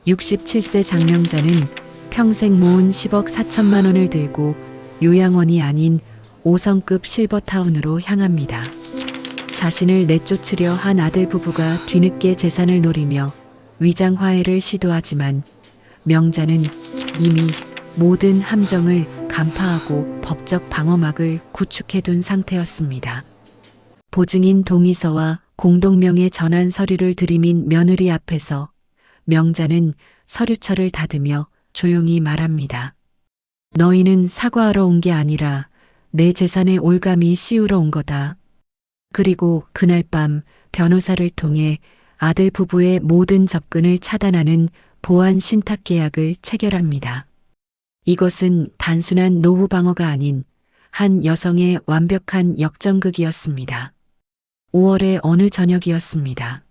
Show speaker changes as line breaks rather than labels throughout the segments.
67세 장명자는 평생 모은 10억 4천만 원을 들고 요양원이 아닌 5성급 실버타운으로 향합니다. 자신을 내쫓으려 한 아들 부부가 뒤늦게 재산을 노리며 위장 화해를 시도하지만 명자는 이미 모든 함정을 간파하고 법적 방어막을 구축해둔 상태였습니다. 보증인 동의서와 공동명의 전환 서류를 들이민 며느리 앞에서 명자는 서류철을 닫으며 조용히 말합니다. 너희는 사과하러 온 게 아니라 내 재산에 올가미 씌우러 온 거다. 그리고 그날 밤 변호사를 통해 아들 부부의 모든 접근을 차단하는 보안 신탁 계약을 체결합니다. 이것은 단순한 노후 방어가 아닌 한 여성의 완벽한 역전극이었습니다. 5월의 어느 저녁이었습니다.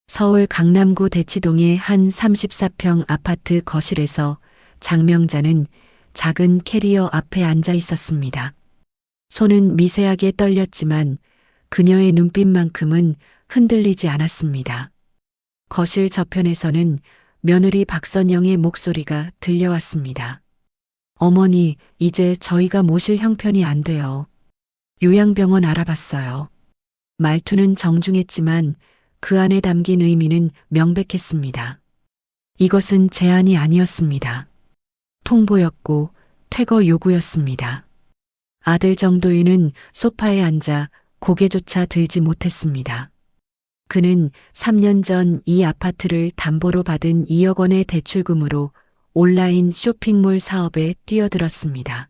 서울 강남구 대치동의 한 34평 아파트 거실에서 장명자는 작은 캐리어 앞에 앉아 있었습니다. 손은 미세하게 떨렸지만 그녀의 눈빛만큼은 흔들리지 않았습니다. 거실 저편에서는 며느리 박선영의 목소리가 들려왔습니다. 어머니, 이제 저희가 모실 형편이 안 돼요. 요양병원 알아봤어요. 말투는 정중했지만 그 안에 담긴 의미는 명백했습니다. 이것은 제안이 아니었습니다. 통보였고 퇴거 요구였습니다. 아들 정도윤은 소파에 앉아 고개조차 들지 못했습니다. 그는 3년 전 이 아파트를 담보로 받은 2억 원의 대출금으로 온라인 쇼핑몰 사업에 뛰어들었습니다.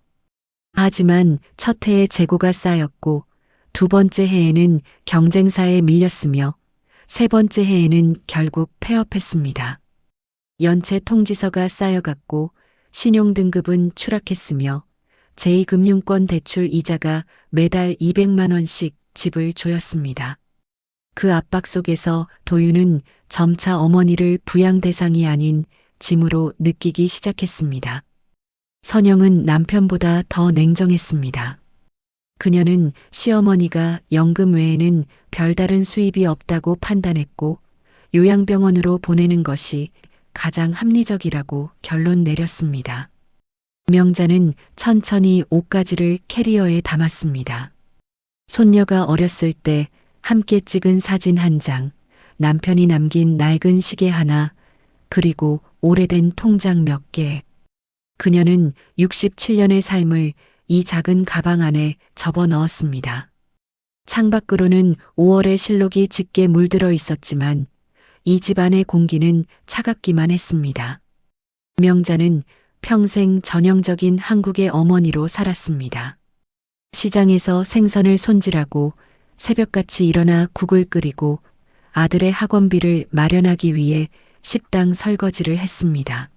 하지만 첫 해에 재고가 쌓였고 두 번째 해에는 경쟁사에 밀렸으며 세 번째 해에는 결국 폐업했습니다. 연체 통지서가 쌓여갔고 신용등급은 추락했으며 제2금융권 대출 이자가 매달 200만 원씩 집을 조였습니다. 그 압박 속에서 도윤은 점차 어머니를 부양 대상이 아닌 짐으로 느끼기 시작했습니다. 선영은 남편보다 더 냉정했습니다. 그녀는 시어머니가 연금 외에는 별다른 수입이 없다고 판단했고 요양병원으로 보내는 것이 가장 합리적이라고 결론 내렸습니다. 명자는 천천히 옷가지를 캐리어에 담았습니다. 손녀가 어렸을 때 함께 찍은 사진 한 장, 남편이 남긴 낡은 시계 하나, 그리고 오래된 통장 몇 개. 그녀는 67년의 삶을 이 작은 가방 안에 접어 넣었습니다. 창밖으로는 5월의 실록이 짙게 물들어 있었지만 이 집안의 공기는 차갑기만 했습니다. 명자는 평생 전형적인 한국의 어머니로 살았습니다. 시장에서 생선을 손질하고 새벽같이 일어나 국을 끓이고 아들의 학원비를 마련하기 위해 식당 설거지를 했습니다.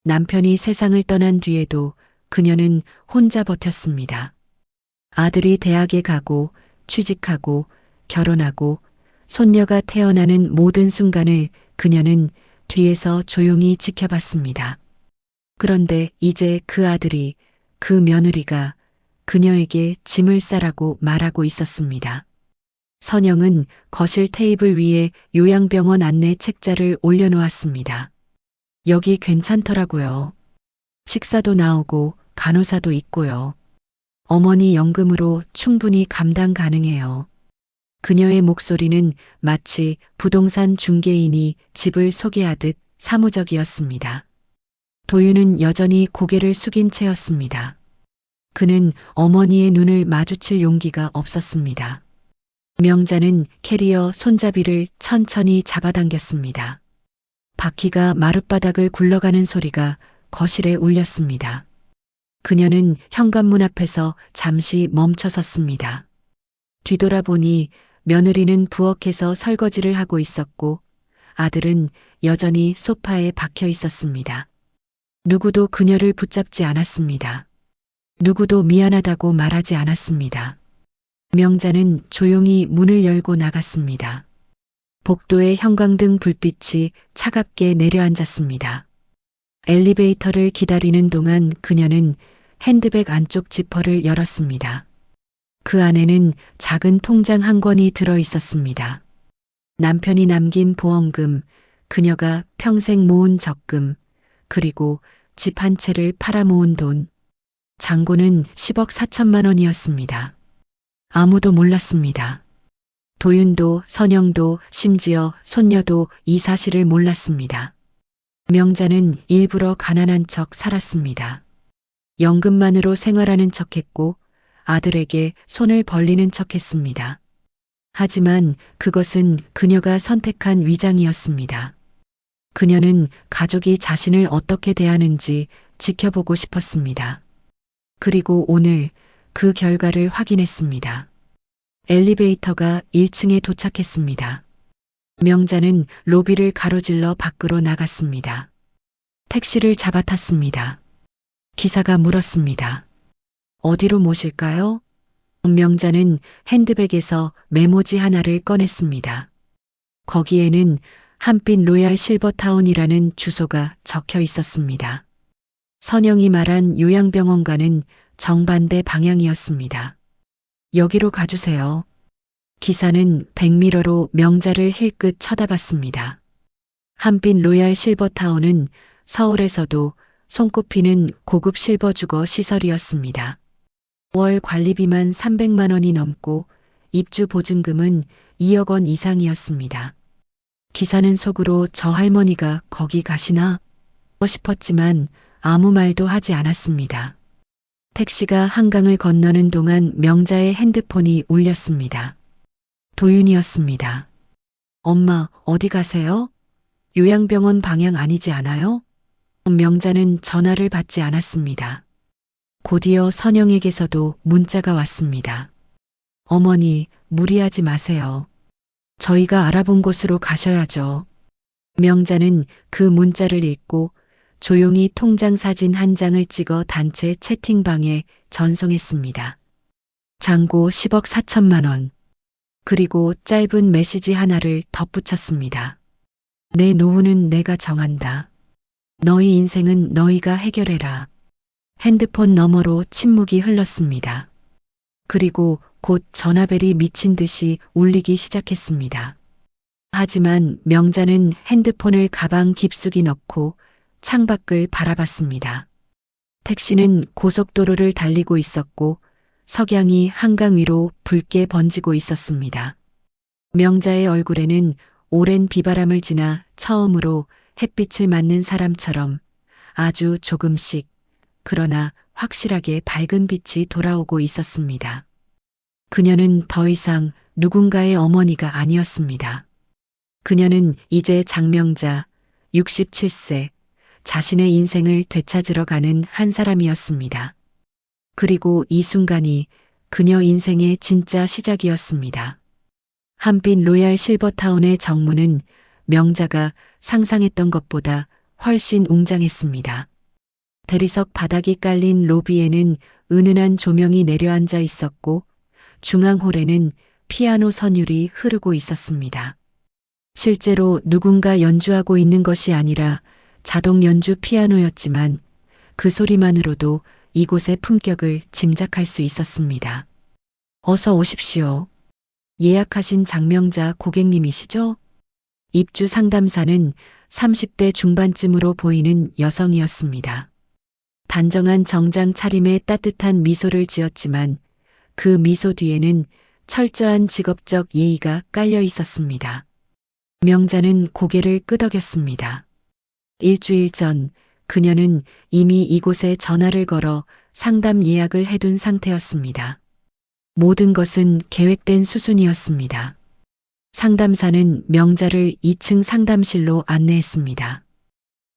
남편이 세상을 떠난 뒤에도 그녀는 혼자 버텼습니다. 아들이 대학에 가고 취직하고 결혼하고 손녀가 태어나는 모든 순간을 그녀는 뒤에서 조용히 지켜봤습니다. 그런데 이제 그 아들이, 그 며느리가 그녀에게 짐을 싸라고 말하고 있었습니다. 선영은 거실 테이블 위에 요양병원 안내 책자를 올려놓았습니다. 여기 괜찮더라고요. 식사도 나오고 간호사도 있고요. 어머니 연금으로 충분히 감당 가능해요. 그녀의 목소리는 마치 부동산 중개인이 집을 소개하듯 사무적이었습니다. 도윤은 여전히 고개를 숙인 채였습니다. 그는 어머니의 눈을 마주칠 용기가 없었습니다. 명자는 캐리어 손잡이를 천천히 잡아당겼습니다. 바퀴가 마룻바닥을 굴러가는 소리가 거실에 울렸습니다. 그녀는 현관문 앞에서 잠시 멈춰섰습니다. 뒤돌아보니 며느리는 부엌에서 설거지를 하고 있었고 아들은 여전히 소파에 박혀 있었습니다. 누구도 그녀를 붙잡지 않았습니다. 누구도 미안하다고 말하지 않았습니다. 명자는 조용히 문을 열고 나갔습니다. 복도의 형광등 불빛이 차갑게 내려앉았습니다. 엘리베이터를 기다리는 동안 그녀는 핸드백 안쪽 지퍼를 열었습니다. 그 안에는 작은 통장 한 권이 들어 있었습니다. 남편이 남긴 보험금, 그녀가 평생 모은 적금, 그리고 집 한 채를 팔아 모은 돈. 잔고는 10억 4천만 원이었습니다. 아무도 몰랐습니다. 도윤도, 선영도, 심지어 손녀도 이 사실을 몰랐습니다. 명자는 일부러 가난한 척 살았습니다. 연금만으로 생활하는 척했고 아들에게 손을 벌리는 척했습니다. 하지만 그것은 그녀가 선택한 위장이었습니다. 그녀는 가족이 자신을 어떻게 대하는지 지켜보고 싶었습니다. 그리고 오늘 그 결과를 확인했습니다. 엘리베이터가 1층에 도착했습니다. 명자는 로비를 가로질러 밖으로 나갔습니다. 택시를 잡아탔습니다. 기사가 물었습니다. 어디로 모실까요? 명자는 핸드백에서 메모지 하나를 꺼냈습니다. 거기에는 한빛 로얄 실버타운이라는 주소가 적혀 있었습니다. 선영이 말한 요양병원과는 정반대 방향이었습니다. 여기로 가주세요. 기사는 백미러로 명자를 힐끗 쳐다봤습니다. 한빛 로얄 실버타운은 서울에서도 손꼽히는 고급 실버 주거 시설이었습니다. 월 관리비만 300만 원이 넘고 입주 보증금은 2억 원 이상이었습니다. 기사는 속으로 저 할머니가 거기 가시나 싶었지만 아무 말도 하지 않았습니다. 택시가 한강을 건너는 동안 명자의 핸드폰이 울렸습니다. 도윤이었습니다. 엄마, 어디 가세요? 요양병원 방향 아니지 않아요? 명자는 전화를 받지 않았습니다. 곧이어 선영에게서도 문자가 왔습니다. 어머니, 무리하지 마세요. 저희가 알아본 곳으로 가셔야죠. 명자는 그 문자를 읽고 조용히 통장 사진 한 장을 찍어 단체 채팅방에 전송했습니다. 잔고 10억 4천만 원. 그리고 짧은 메시지 하나를 덧붙였습니다. 내 노후는 내가 정한다. 너희 인생은 너희가 해결해라. 핸드폰 너머로 침묵이 흘렀습니다. 그리고 곧 전화벨이 미친 듯이 울리기 시작했습니다. 하지만 명자는 핸드폰을 가방 깊숙이 넣고 창밖을 바라봤습니다. 택시는 고속도로를 달리고 있었고 석양이 한강 위로 붉게 번지고 있었습니다. 명자의 얼굴에는 오랜 비바람을 지나 처음으로 햇빛을 맞는 사람처럼 아주 조금씩 그러나 확실하게 밝은 빛이 돌아오고 있었습니다. 그녀는 더 이상 누군가의 어머니가 아니었습니다. 그녀는 이제 장명자 67세 자신의 인생을 되찾으러 가는 한 사람이었습니다. 그리고 이 순간이 그녀 인생의 진짜 시작이었습니다. 한빛 로얄 실버타운의 정문은 명자가 상상했던 것보다 훨씬 웅장했습니다. 대리석 바닥이 깔린 로비에는 은은한 조명이 내려앉아 있었고 중앙홀에는 피아노 선율이 흐르고 있었습니다. 실제로 누군가 연주하고 있는 것이 아니라 자동 연주 피아노였지만 그 소리만으로도 이곳의 품격을 짐작할 수 있었습니다. 어서 오십시오. 예약하신 장명자 고객님이시죠? 입주 상담사는 30대 중반쯤으로 보이는 여성이었습니다. 단정한 정장 차림에 따뜻한 미소를 지었지만 그 미소 뒤에는 철저한 직업적 예의가 깔려 있었습니다. 명자는 고개를 끄덕였습니다. 일주일 전 그녀는 이미 이곳에 전화를 걸어 상담 예약을 해둔 상태였습니다. 모든 것은 계획된 수순이었습니다. 상담사는 명자를 2층 상담실로 안내했습니다.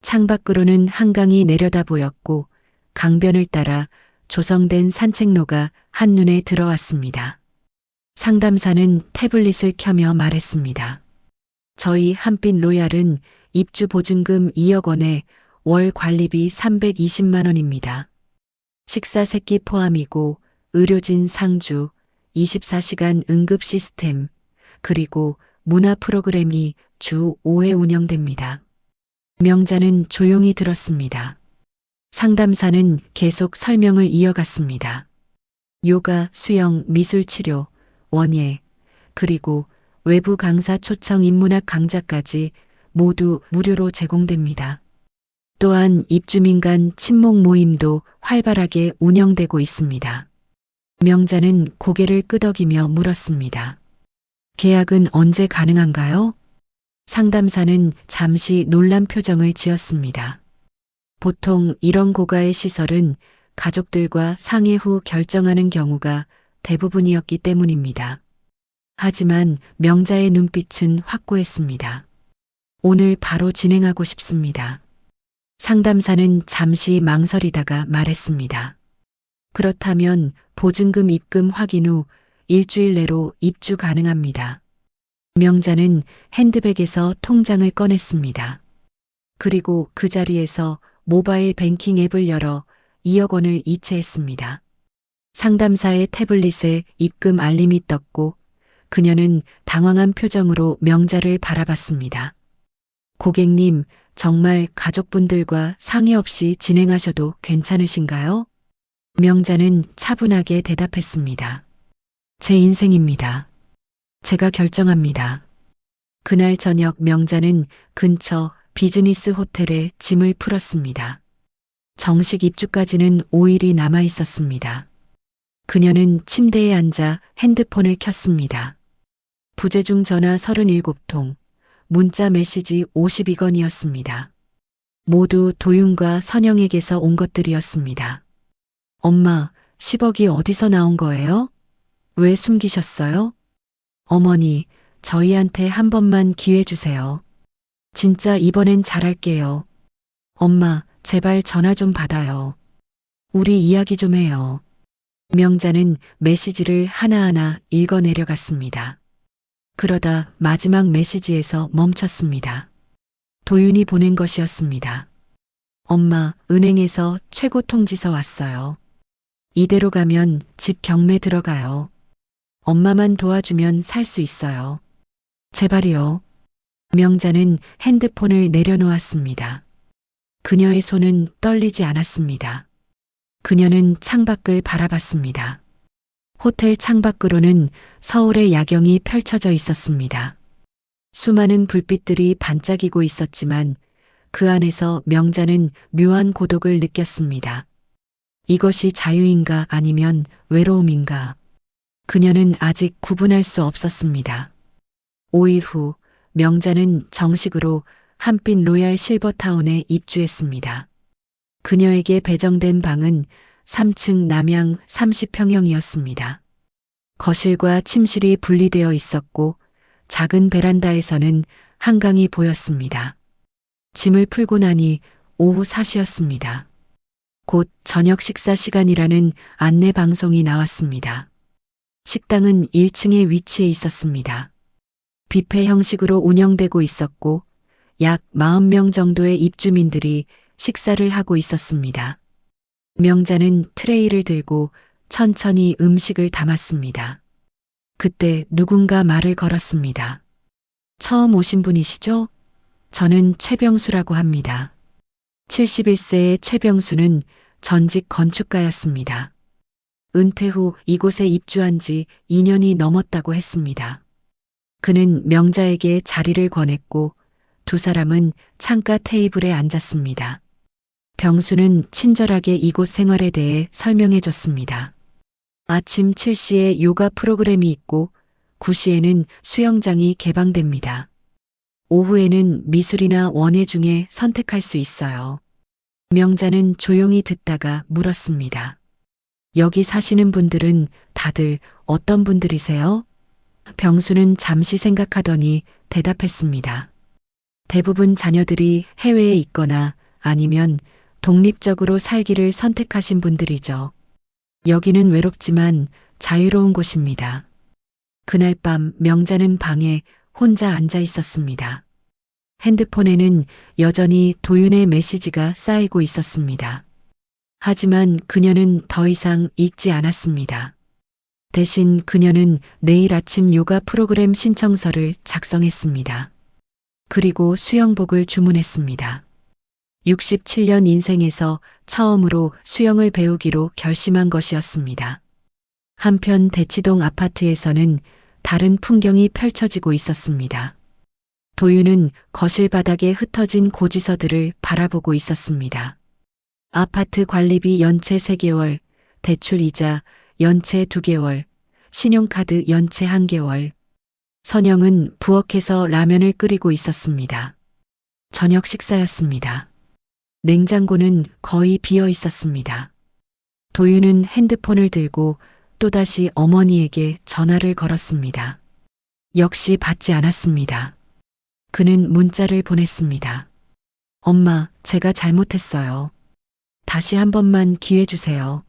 창밖으로는 한강이 내려다 보였고 강변을 따라 조성된 산책로가 한눈에 들어왔습니다. 상담사는 태블릿을 켜며 말했습니다. 저희 한빛 로얄은 입주 보증금 2억 원에 월 관리비 320만 원입니다. 식사 세끼 포함이고 의료진 상주, 24시간 응급 시스템, 그리고 문화 프로그램이 주 5회 운영됩니다. 명자는 조용히 들었습니다. 상담사는 계속 설명을 이어갔습니다. 요가, 수영, 미술치료, 원예, 그리고 외부 강사 초청 인문학 강좌까지 모두 무료로 제공됩니다. 또한 입주민 간 친목 모임도 활발하게 운영되고 있습니다. 명자는 고개를 끄덕이며 물었습니다. 계약은 언제 가능한가요? 상담사는 잠시 놀란 표정을 지었습니다. 보통 이런 고가의 시설은 가족들과 상의 후 결정하는 경우가 대부분이었기 때문입니다. 하지만 명자의 눈빛은 확고했습니다. 오늘 바로 진행하고 싶습니다. 상담사는 잠시 망설이다가 말했습니다. 그렇다면 보증금 입금 확인 후 일주일 내로 입주 가능합니다. 명자는 핸드백에서 통장을 꺼냈습니다. 그리고 그 자리에서 모바일 뱅킹 앱을 열어 2억 원을 이체했습니다. 상담사의 태블릿에 입금 알림이 떴고 그녀는 당황한 표정으로 명자를 바라봤습니다. 고객님, 정말 가족분들과 상의 없이 진행하셔도 괜찮으신가요? 명자는 차분하게 대답했습니다. 제 인생입니다. 제가 결정합니다. 그날 저녁 명자는 근처 비즈니스 호텔에 짐을 풀었습니다. 정식 입주까지는 5일이 남아 있었습니다. 그녀는 침대에 앉아 핸드폰을 켰습니다. 부재중 전화 37통, 문자 메시지 52건이었습니다. 모두 도윤과 선영에게서 온 것들이었습니다. 엄마, 10억이 어디서 나온 거예요? 왜 숨기셨어요? 어머니, 저희한테 한 번만 기회 주세요. 진짜 이번엔 잘할게요. 엄마, 제발 전화 좀 받아요. 우리 이야기 좀 해요. 명자는 메시지를 하나하나 읽어 내려갔습니다. 그러다 마지막 메시지에서 멈췄습니다. 도윤이 보낸 것이었습니다. 엄마, 은행에서 최고 통지서 왔어요. 이대로 가면 집 경매 들어가요. 엄마만 도와주면 살 수 있어요. 제발이요. 명자는 핸드폰을 내려놓았습니다. 그녀의 손은 떨리지 않았습니다. 그녀는 창밖을 바라봤습니다. 호텔 창밖으로는 서울의 야경이 펼쳐져 있었습니다. 수많은 불빛들이 반짝이고 있었지만 그 안에서 명자는 묘한 고독을 느꼈습니다. 이것이 자유인가 아니면 외로움인가? 그녀는 아직 구분할 수 없었습니다. 5일 후 명자는 정식으로 한빛 로얄 실버타운에 입주했습니다. 그녀에게 배정된 방은 3층 남향 30평형이었습니다. 거실과 침실이 분리되어 있었고 작은 베란다에서는 한강이 보였습니다. 짐을 풀고 나니 오후 4시였습니다. 곧 저녁 식사 시간이라는 안내 방송이 나왔습니다. 식당은 1층에 위치해 있었습니다. 뷔페 형식으로 운영되고 있었고 약 40명 정도의 입주민들이 식사를 하고 있었습니다. 명자는 트레이를 들고 천천히 음식을 담았습니다. 그때 누군가 말을 걸었습니다. 처음 오신 분이시죠? 저는 최병수라고 합니다. 71세의 최병수는 전직 건축가였습니다. 은퇴 후 이곳에 입주한 지 2년이 넘었다고 했습니다. 그는 명자에게 자리를 권했고 두 사람은 창가 테이블에 앉았습니다. 병수는 친절하게 이곳 생활에 대해 설명해 줬습니다. 아침 7시에 요가 프로그램이 있고 9시에는 수영장이 개방됩니다. 오후에는 미술이나 원예 중에 선택할 수 있어요. 명자는 조용히 듣다가 물었습니다. 여기 사시는 분들은 다들 어떤 분들이세요? 병수는 잠시 생각하더니 대답했습니다. 대부분 자녀들이 해외에 있거나 아니면 독립적으로 살기를 선택하신 분들이죠. 여기는 외롭지만 자유로운 곳입니다. 그날 밤 명자는 방에 혼자 앉아 있었습니다. 핸드폰에는 여전히 도윤의 메시지가 쌓이고 있었습니다. 하지만 그녀는 더 이상 읽지 않았습니다. 대신 그녀는 내일 아침 요가 프로그램 신청서를 작성했습니다. 그리고 수영복을 주문했습니다. 67년 인생에서 처음으로 수영을 배우기로 결심한 것이었습니다. 한편 대치동 아파트에서는 다른 풍경이 펼쳐지고 있었습니다. 도윤은 거실 바닥에 흩어진 고지서들을 바라보고 있었습니다. 아파트 관리비 연체 3개월, 대출 이자 연체 2개월, 신용카드 연체 1개월. 선영은 부엌에서 라면을 끓이고 있었습니다. 저녁 식사였습니다. 냉장고는 거의 비어 있었습니다. 도윤은 핸드폰을 들고 또다시 어머니에게 전화를 걸었습니다. 역시 받지 않았습니다. 그는 문자를 보냈습니다. 엄마, 제가 잘못했어요. 다시 한 번만 기회 주세요.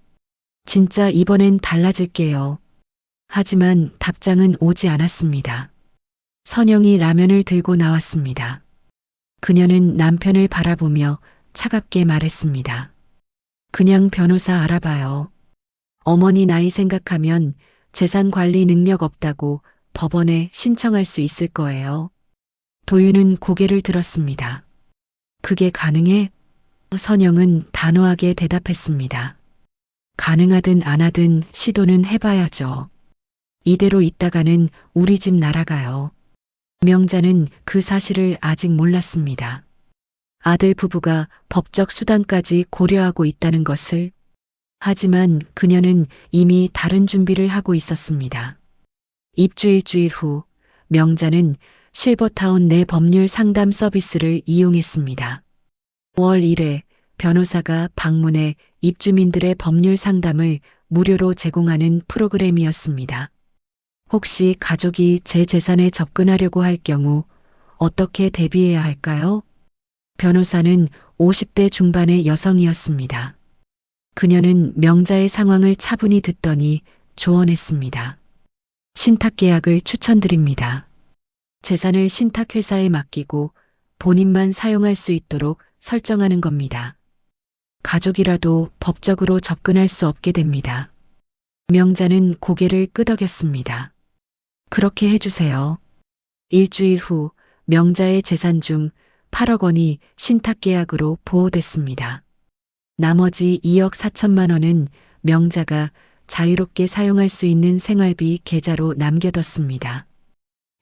진짜 이번엔 달라질게요. 하지만 답장은 오지 않았습니다. 선영이 라면을 들고 나왔습니다. 그녀는 남편을 바라보며 차갑게 말했습니다. 그냥 변호사 알아봐요. 어머니 나이 생각하면 재산 관리 능력 없다고 법원에 신청할 수 있을 거예요. 도윤은 고개를 들었습니다. 그게 가능해? 선영은 단호하게 대답했습니다. 가능하든 안 하든 시도는 해봐야죠. 이대로 있다가는 우리 집 날아가요. 명자는 그 사실을 아직 몰랐습니다. 아들 부부가 법적 수단까지 고려하고 있다는 것을. 하지만 그녀는 이미 다른 준비를 하고 있었습니다. 입주 일주일 후 명자는 실버타운 내 법률 상담 서비스를 이용했습니다. 5월 1회 변호사가 방문해 입주민들의 법률 상담을 무료로 제공하는 프로그램이었습니다. 혹시 가족이 제 재산에 접근하려고 할 경우 어떻게 대비해야 할까요? 변호사는 50대 중반의 여성이었습니다. 그녀는 명자의 상황을 차분히 듣더니 조언했습니다. 신탁계약을 추천드립니다. 재산을 신탁회사에 맡기고 본인만 사용할 수 있도록 설정하는 겁니다. 가족이라도 법적으로 접근할 수 없게 됩니다. 명자는 고개를 끄덕였습니다. 그렇게 해주세요. 일주일 후 명자의 재산 중 8억 원이 신탁계약으로 보호됐습니다. 나머지 2억 4천만 원은 명자가 자유롭게 사용할 수 있는 생활비 계좌로 남겨뒀습니다.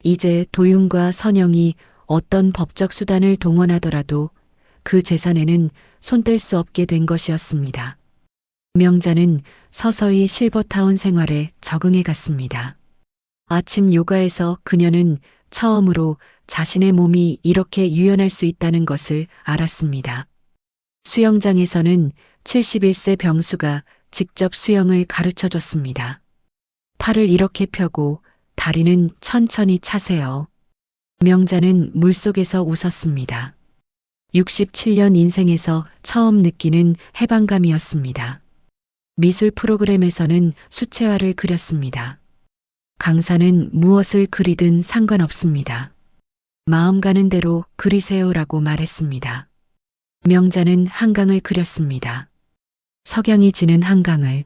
이제 도윤과 선영이 어떤 법적 수단을 동원하더라도 그 재산에는 손댈 수 없게 된 것이었습니다. 명자는 서서히 실버타운 생활에 적응해 갔습니다. 아침 요가에서 그녀는 처음으로 자신의 몸이 이렇게 유연할 수 있다는 것을 알았습니다. 수영장에서는 71세 병수가 직접 수영을 가르쳐 줬습니다. 팔을 이렇게 펴고 다리는 천천히 차세요. 명자는 물속에서 웃었습니다. 67년 인생에서 처음 느끼는 해방감이었습니다. 미술 프로그램에서는 수채화를 그렸습니다. 강사는 무엇을 그리든 상관없습니다. 마음 가는 대로 그리세요라고 말했습니다. 명자는 한강을 그렸습니다. 석양이 지는 한강을.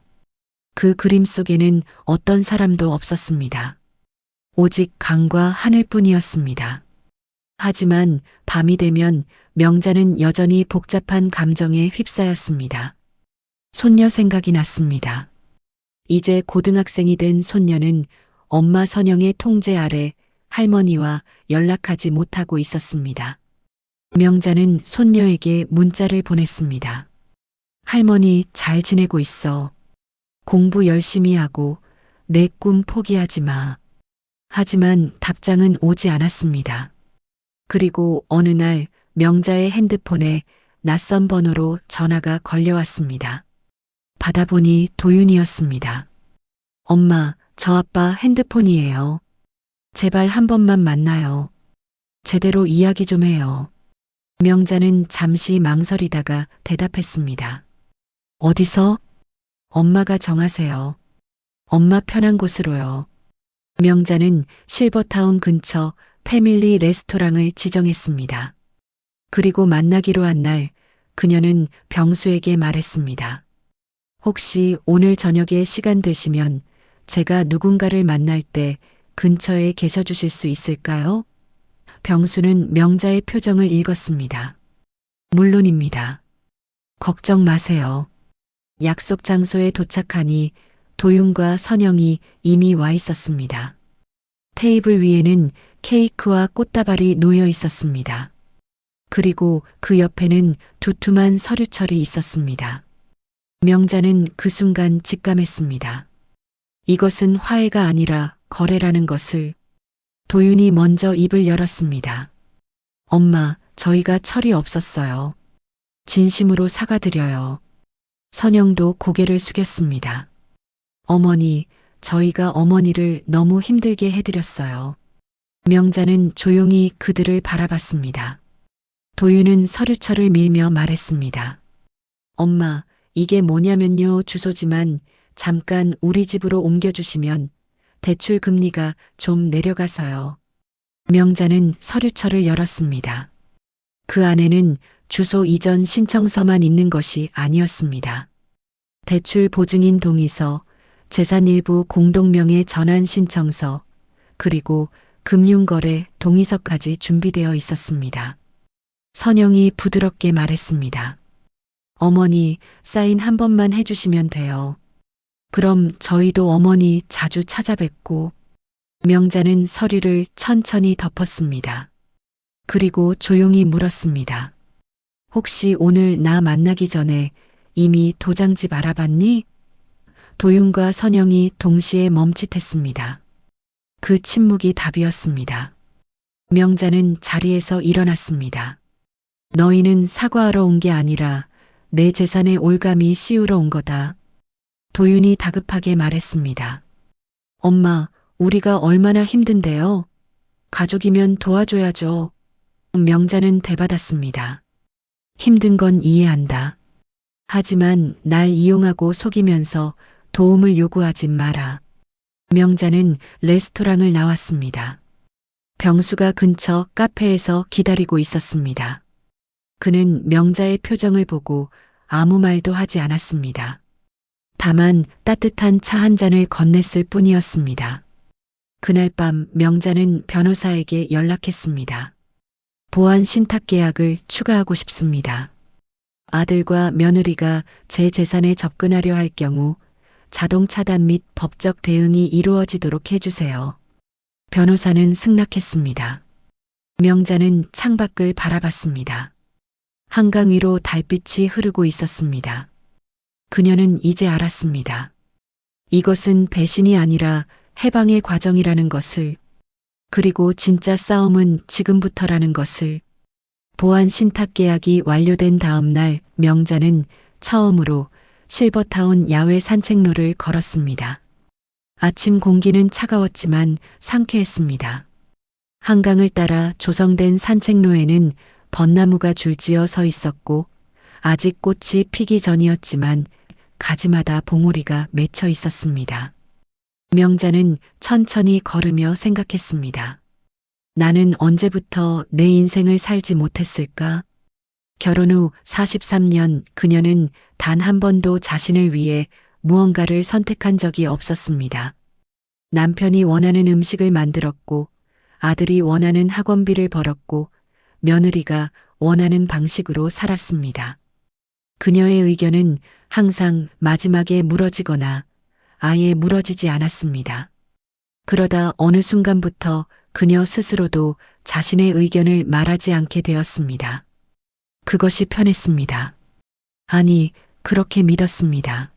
그 그림 속에는 어떤 사람도 없었습니다. 오직 강과 하늘뿐이었습니다. 하지만 밤이 되면 명자는 여전히 복잡한 감정에 휩싸였습니다. 손녀 생각이 났습니다. 이제 고등학생이 된 손녀는 엄마 선영의 통제 아래 할머니와 연락하지 못하고 있었습니다. 명자는 손녀에게 문자를 보냈습니다. 할머니 잘 지내고 있어. 공부 열심히 하고 내 꿈 포기하지 마. 하지만 답장은 오지 않았습니다. 그리고 어느 날 명자의 핸드폰에 낯선 번호로 전화가 걸려왔습니다. 받아보니 도윤이었습니다. 엄마, 저 아빠 핸드폰이에요. 제발 한 번만 만나요. 제대로 이야기 좀 해요. 명자는 잠시 망설이다가 대답했습니다. 어디서? 엄마가 정하세요. 엄마 편한 곳으로요. 명자는 실버타운 근처 패밀리 레스토랑을 지정했습니다. 그리고 만나기로 한 날 그녀는 병수에게 말했습니다. 혹시 오늘 저녁에 시간 되시면 제가 누군가를 만날 때 근처에 계셔 주실 수 있을까요? 병수는 명자의 표정을 읽었습니다. 물론입니다. 걱정 마세요. 약속 장소에 도착하니 도윤과 선영이 이미 와 있었습니다. 테이블 위에는 케이크와 꽃다발이 놓여 있었습니다. 그리고 그 옆에는 두툼한 서류철이 있었습니다. 명자는 그 순간 직감했습니다. 이것은 화해가 아니라 거래라는 것을. 도윤이 먼저 입을 열었습니다. 엄마, 저희가 철이 없었어요. 진심으로 사과드려요. 선영도 고개를 숙였습니다. 어머니, 저희가 어머니를 너무 힘들게 해드렸어요. 명자는 조용히 그들을 바라봤습니다. 도윤은 서류철을 밀며 말했습니다. 엄마, 이게 뭐냐면요. 주소지만 잠깐 우리 집으로 옮겨주시면 대출 금리가 좀 내려가서요. 명자는 서류철을 열었습니다. 그 안에는 주소 이전 신청서만 있는 것이 아니었습니다. 대출 보증인 동의서, 재산 일부 공동명의 전환 신청서, 그리고 금융거래 동의서까지 준비되어 있었습니다. 선영이 부드럽게 말했습니다. 어머니, 사인 한 번만 해주시면 돼요. 그럼 저희도 어머니 자주 찾아뵙고. 명자는 서류를 천천히 덮었습니다. 그리고 조용히 물었습니다. 혹시 오늘 나 만나기 전에 이미 도장집 알아봤니? 도윤과 선영이 동시에 멈칫했습니다. 그 침묵이 답이었습니다. 명자는 자리에서 일어났습니다. 너희는 사과하러 온 게 아니라 내 재산의 올감이 씌우러 온 거다. 도윤이 다급하게 말했습니다. 엄마, 우리가 얼마나 힘든데요. 가족이면 도와줘야죠. 명자는 되받았습니다. 힘든 건 이해한다. 하지만 날 이용하고 속이면서 도움을 요구하지 마라. 명자는 레스토랑을 나왔습니다. 병수가 근처 카페에서 기다리고 있었습니다. 그는 명자의 표정을 보고 아무 말도 하지 않았습니다. 다만 따뜻한 차 한 잔을 건넸을 뿐이었습니다. 그날 밤 명자는 변호사에게 연락했습니다. 보안 신탁 계약을 추가하고 싶습니다. 아들과 며느리가 제 재산에 접근하려 할 경우 자동 차단 및 법적 대응이 이루어지도록 해주세요. 변호사는 승낙했습니다. 명자는 창밖을 바라봤습니다. 한강 위로 달빛이 흐르고 있었습니다. 그녀는 이제 알았습니다. 이것은 배신이 아니라 해방의 과정이라는 것을, 그리고 진짜 싸움은 지금부터라는 것을. 보안 신탁 계약이 완료된 다음 날 명자는 처음으로 실버타운 야외 산책로를 걸었습니다. 아침 공기는 차가웠지만 상쾌했습니다. 한강을 따라 조성된 산책로에는 벚나무가 줄지어 서 있었고 아직 꽃이 피기 전이었지만 가지마다 봉오리가 맺혀 있었습니다. 명자는 천천히 걸으며 생각했습니다. 나는 언제부터 내 인생을 살지 못했을까? 결혼 후 43년 그녀는 단 한 번도 자신을 위해 무언가를 선택한 적이 없었습니다. 남편이 원하는 음식을 만들었고 아들이 원하는 학원비를 벌었고 며느리가 원하는 방식으로 살았습니다. 그녀의 의견은 항상 마지막에 무너지거나 아예 무너지지 않았습니다. 그러다 어느 순간부터 그녀 스스로도 자신의 의견을 말하지 않게 되었습니다. 그것이 편했습니다. 아니, 그렇게 믿었습니다.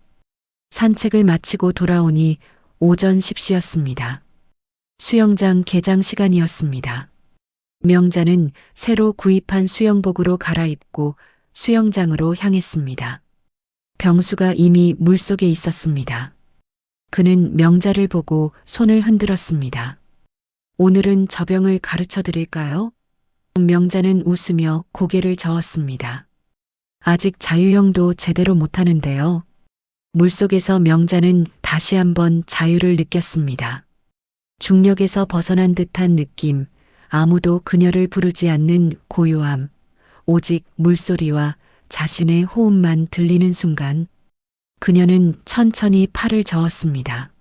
산책을 마치고 돌아오니 오전 10시였습니다. 수영장 개장 시간이었습니다. 명자는 새로 구입한 수영복으로 갈아입고 수영장으로 향했습니다. 병수가 이미 물속에 있었습니다. 그는 명자를 보고 손을 흔들었습니다. 오늘은 저병을 가르쳐 드릴까요? 명자는 웃으며 고개를 저었습니다. 아직 자유형도 제대로 못하는데요. 물속에서 명자는 다시 한번 자유를 느꼈습니다. 중력에서 벗어난 듯한 느낌, 아무도 그녀를 부르지 않는 고요함, 오직 물소리와 자신의 호흡만 들리는 순간 그녀는 천천히 팔을 저었습니다.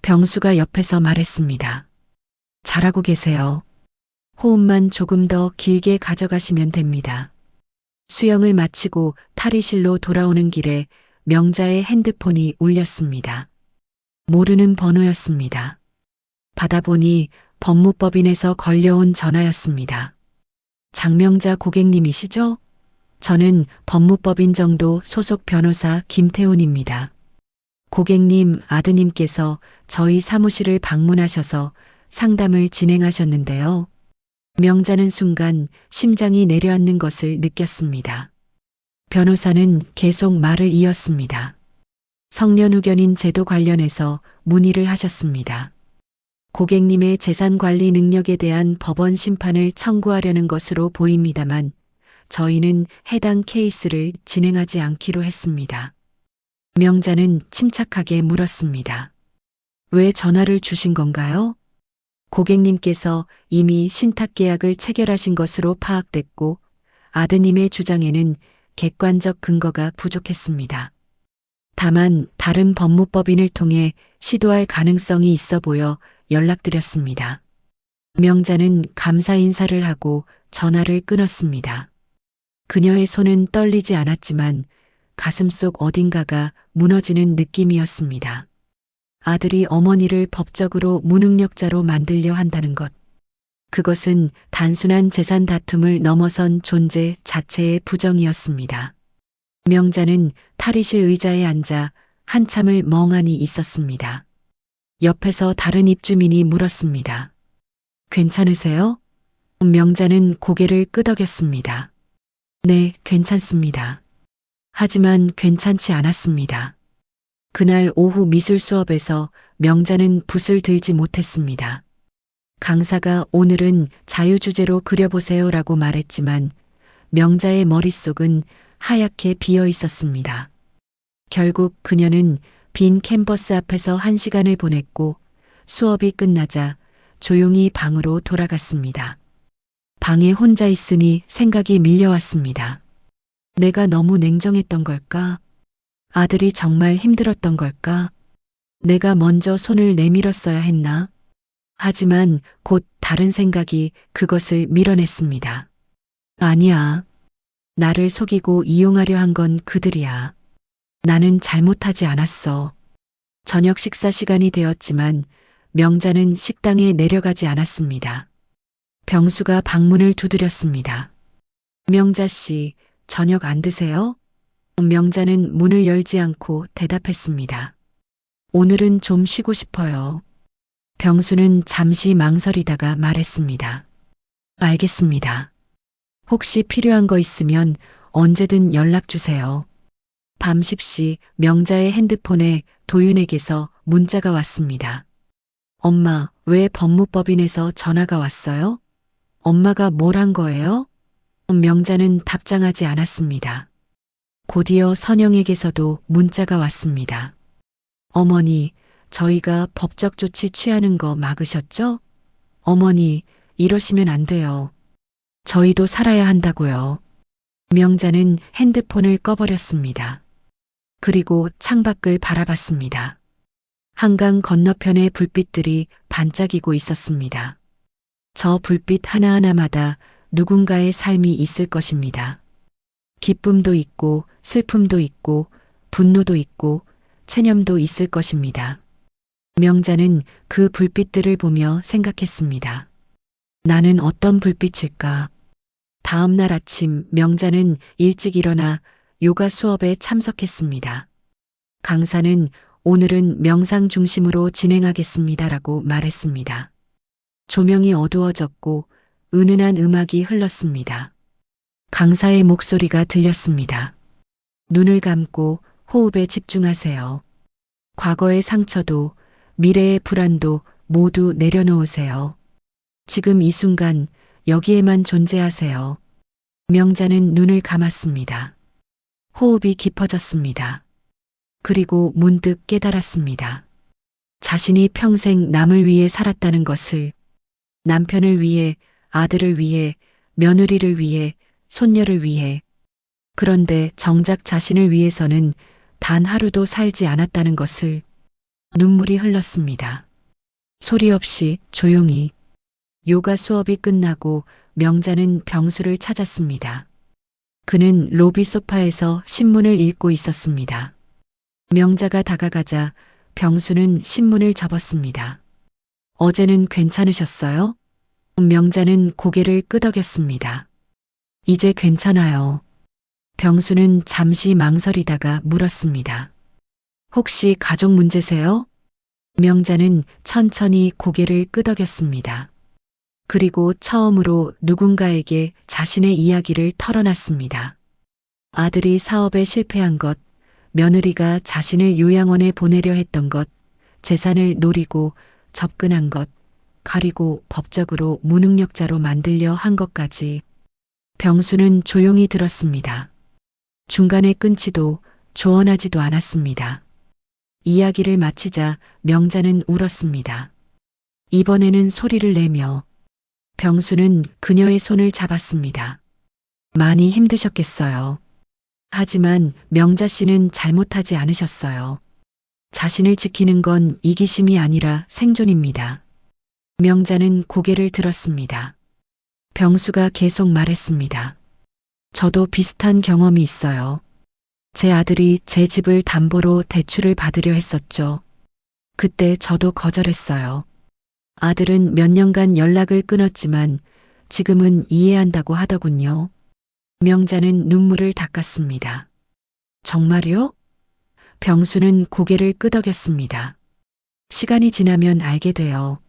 병수가 옆에서 말했습니다. 잘하고 계세요. 호흡만 조금 더 길게 가져가시면 됩니다. 수영을 마치고 탈의실로 돌아오는 길에 명자의 핸드폰이 울렸습니다. 모르는 번호였습니다. 받아보니 법무법인에서 걸려온 전화였습니다. 장명자 고객님이시죠? 저는 법무법인 정도 소속 변호사 김태훈입니다. 고객님 아드님께서 저희 사무실을 방문하셔서 상담을 진행하셨는데요. 명자는 순간 심장이 내려앉는 것을 느꼈습니다. 변호사는 계속 말을 이었습니다. 성년후견인 제도 관련해서 문의를 하셨습니다. 고객님의 재산 관리 능력에 대한 법원 심판을 청구하려는 것으로 보입니다만 저희는 해당 케이스를 진행하지 않기로 했습니다. 명자는 침착하게 물었습니다. 왜 전화를 주신 건가요? 고객님께서 이미 신탁계약을 체결하신 것으로 파악됐고 아드님의 주장에는 객관적 근거가 부족했습니다. 다만 다른 법무법인을 통해 시도할 가능성이 있어 보여 연락드렸습니다. 명자는 감사 인사를 하고 전화를 끊었습니다. 그녀의 손은 떨리지 않았지만 가슴속 어딘가가 무너지는 느낌이었습니다. 아들이 어머니를 법적으로 무능력자로 만들려 한다는 것. 그것은 단순한 재산 다툼을 넘어선 존재 자체의 부정이었습니다. 명자는 탈의실 의자에 앉아 한참을 멍하니 있었습니다. 옆에서 다른 입주민이 물었습니다. 괜찮으세요? 명자는 고개를 끄덕였습니다. 네, 괜찮습니다. 하지만 괜찮지 않았습니다. 그날 오후 미술 수업에서 명자는 붓을 들지 못했습니다. 강사가 오늘은 자유주제로 그려보세요라고 말했지만 명자의 머릿속은 하얗게 비어 있었습니다. 결국 그녀는 빈 캔버스 앞에서 1시간을 보냈고 수업이 끝나자 조용히 방으로 돌아갔습니다. 방에 혼자 있으니 생각이 밀려왔습니다. 내가 너무 냉정했던 걸까? 아들이 정말 힘들었던 걸까? 내가 먼저 손을 내밀었어야 했나? 하지만 곧 다른 생각이 그것을 밀어냈습니다. 아니야. 나를 속이고 이용하려 한 건 그들이야. 나는 잘못하지 않았어. 저녁 식사 시간이 되었지만 명자는 식당에 내려가지 않았습니다. 병수가 방문을 두드렸습니다. 명자 씨, 저녁 안 드세요? 명자는 문을 열지 않고 대답했습니다. 오늘은 좀 쉬고 싶어요. 병수는 잠시 망설이다가 말했습니다. 알겠습니다. 혹시 필요한 거 있으면 언제든 연락 주세요. 밤 10시 명자의 핸드폰에 도윤에게서 문자가 왔습니다. 엄마, 왜 법무법인에서 전화가 왔어요? 엄마가 뭘 한 거예요? 명자는 답장하지 않았습니다. 곧이어 선영에게서도 문자가 왔습니다. 어머니, 저희가 법적 조치 취하는 거 막으셨죠? 어머니, 이러시면 안 돼요. 저희도 살아야 한다고요. 명자는 핸드폰을 꺼버렸습니다. 그리고 창밖을 바라봤습니다. 한강 건너편의 불빛들이 반짝이고 있었습니다. 저 불빛 하나하나마다 누군가의 삶이 있을 것입니다. 기쁨도 있고 슬픔도 있고 분노도 있고 체념도 있을 것입니다. 명자는 그 불빛들을 보며 생각했습니다. 나는 어떤 불빛일까? 다음 날 아침 명자는 일찍 일어나 요가 수업에 참석했습니다. 강사는 오늘은 명상 중심으로 진행하겠습니다라고 말했습니다. 조명이 어두워졌고 은은한 음악이 흘렀습니다. 강사의 목소리가 들렸습니다. 눈을 감고 호흡에 집중하세요. 과거의 상처도 미래의 불안도 모두 내려놓으세요. 지금 이 순간 여기에만 존재하세요. 명자는 눈을 감았습니다. 호흡이 깊어졌습니다. 그리고 문득 깨달았습니다. 자신이 평생 남을 위해 살았다는 것을, 남편을 위해, 아들을 위해, 며느리를 위해, 손녀를 위해. 그런데 정작 자신을 위해서는 단 하루도 살지 않았다는 것을. 눈물이 흘렀습니다. 소리 없이 조용히. 요가 수업이 끝나고 명자는 병수를 찾았습니다. 그는 로비 소파에서 신문을 읽고 있었습니다. 명자가 다가가자 병수는 신문을 접었습니다. 어제는 괜찮으셨어요? 명자는 고개를 끄덕였습니다. 이제 괜찮아요. 병수는 잠시 망설이다가 물었습니다. 혹시 가족 문제세요? 명자는 천천히 고개를 끄덕였습니다. 그리고 처음으로 누군가에게 자신의 이야기를 털어놨습니다. 아들이 사업에 실패한 것, 며느리가 자신을 요양원에 보내려 했던 것, 재산을 노리고 접근한 것, 가리고 법적으로 무능력자로 만들려 한 것까지. 병수는 조용히 들었습니다. 중간에 끊지도 조언하지도 않았습니다. 이야기를 마치자 명자는 울었습니다. 이번에는 소리를 내며. 병수는 그녀의 손을 잡았습니다. 많이 힘드셨겠어요. 하지만 명자 씨는 잘못하지 않으셨어요. 자신을 지키는 건 이기심이 아니라 생존입니다. 명자는 고개를 들었습니다. 병수가 계속 말했습니다. 저도 비슷한 경험이 있어요. 제 아들이 제 집을 담보로 대출을 받으려 했었죠. 그때 저도 거절했어요. 아들은 몇 년간 연락을 끊었지만 지금은 이해한다고 하더군요. 명자는 눈물을 닦았습니다. 정말요? 병수는 고개를 끄덕였습니다. 시간이 지나면 알게 돼요.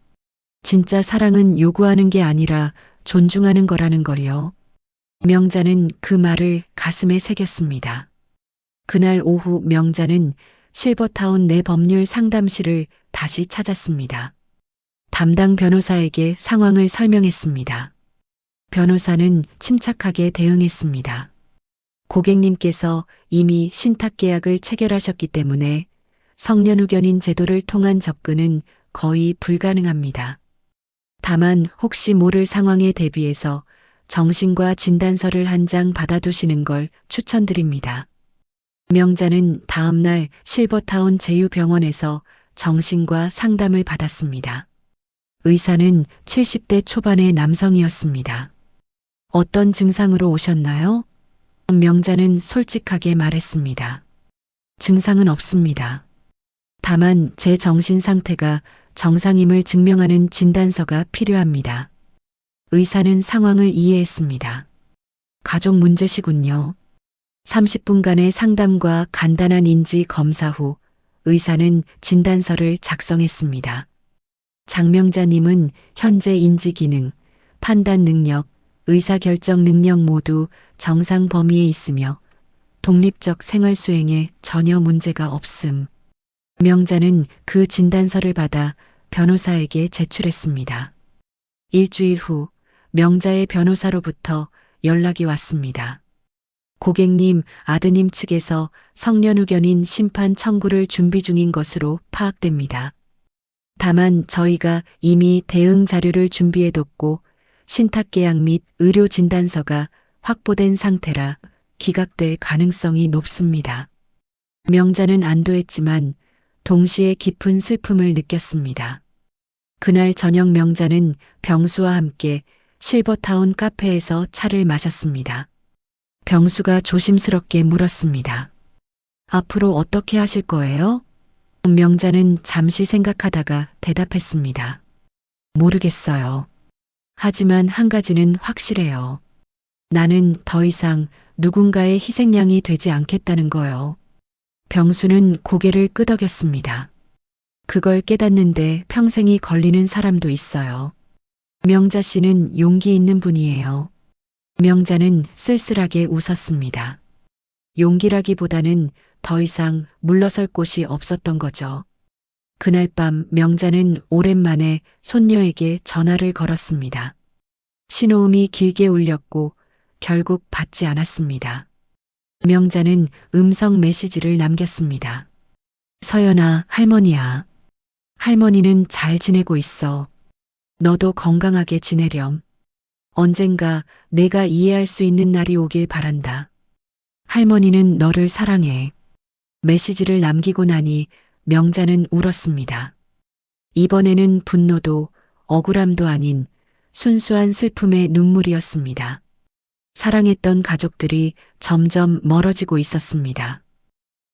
진짜 사랑은 요구하는 게 아니라 존중하는 거라는 걸요. 명자는 그 말을 가슴에 새겼습니다. 그날 오후 명자는 실버타운 내 법률 상담실을 다시 찾았습니다. 담당 변호사에게 상황을 설명했습니다. 변호사는 침착하게 대응했습니다. 고객님께서 이미 신탁계약을 체결하셨기 때문에 성년후견인 제도를 통한 접근은 거의 불가능합니다. 다만 혹시 모를 상황에 대비해서 정신과 진단서를 한 장 받아두시는 걸 추천드립니다. 명자는 다음 날 실버타운 제휴병원에서 정신과 상담을 받았습니다. 의사는 70대 초반의 남성이었습니다. 어떤 증상으로 오셨나요? 명자는 솔직하게 말했습니다. 증상은 없습니다. 다만 제 정신 상태가 정상임을 증명하는 진단서가 필요합니다. 의사는 상황을 이해했습니다. 가족 문제시군요. 30분간의 상담과 간단한 인지 검사 후 의사는 진단서를 작성했습니다. 장명자님은 현재 인지 기능, 판단 능력, 의사결정 능력 모두 정상 범위에 있으며 독립적 생활 수행에 전혀 문제가 없음. 명자는 그 진단서를 받아 변호사에게 제출했습니다. 일주일 후 명자의 변호사로부터 연락이 왔습니다. 고객님, 아드님 측에서 성년후견인 심판 청구를 준비 중인 것으로 파악됩니다. 다만 저희가 이미 대응 자료를 준비해뒀고 신탁계약 및 의료진단서가 확보된 상태라 기각될 가능성이 높습니다. 명자는 안도했지만 동시에 깊은 슬픔을 느꼈습니다. 그날 저녁 명자는 병수와 함께 실버타운 카페에서 차를 마셨습니다. 병수가 조심스럽게 물었습니다. 앞으로 어떻게 하실 거예요? 명자는 잠시 생각하다가 대답했습니다. 모르겠어요. 하지만 한 가지는 확실해요. 나는 더 이상 누군가의 희생양이 되지 않겠다는 거요. 병수는 고개를 끄덕였습니다. 그걸 깨닫는데 평생이 걸리는 사람도 있어요. 명자 씨는 용기 있는 분이에요. 명자는 쓸쓸하게 웃었습니다. 용기라기보다는 더 이상 물러설 곳이 없었던 거죠. 그날 밤 명자는 오랜만에 손녀에게 전화를 걸었습니다. 신호음이 길게 울렸고 결국 받지 않았습니다. 명자는 음성 메시지를 남겼습니다. 서연아, 할머니야. 할머니는 잘 지내고 있어. 너도 건강하게 지내렴. 언젠가 내가 이해할 수 있는 날이 오길 바란다. 할머니는 너를 사랑해. 메시지를 남기고 나니 명자는 울었습니다. 이번에는 분노도 억울함도 아닌 순수한 슬픔의 눈물이었습니다. 사랑했던 가족들이 점점 멀어지고 있었습니다.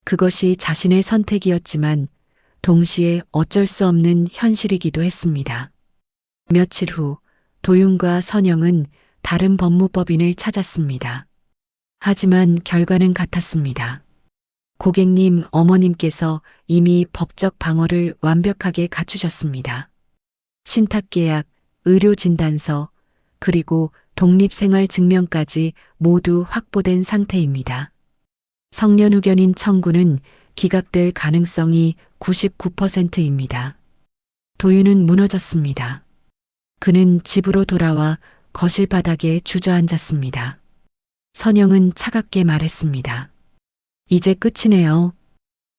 그것이 자신의 선택이었지만 동시에 어쩔 수 없는 현실이기도 했습니다. 며칠 후 도윤과 선영은 다른 법무법인을 찾았습니다. 하지만 결과는 같았습니다. 고객님 어머님께서 이미 법적 방어를 완벽하게 갖추셨습니다. 신탁계약, 의료진단서, 그리고 독립생활증명까지 모두 확보된 상태입니다. 성년후견인 청구는 기각될 가능성이 99%입니다. 도윤은 무너졌습니다. 그는 집으로 돌아와 거실 바닥에 주저앉았습니다. 선영은 차갑게 말했습니다. 이제 끝이네요.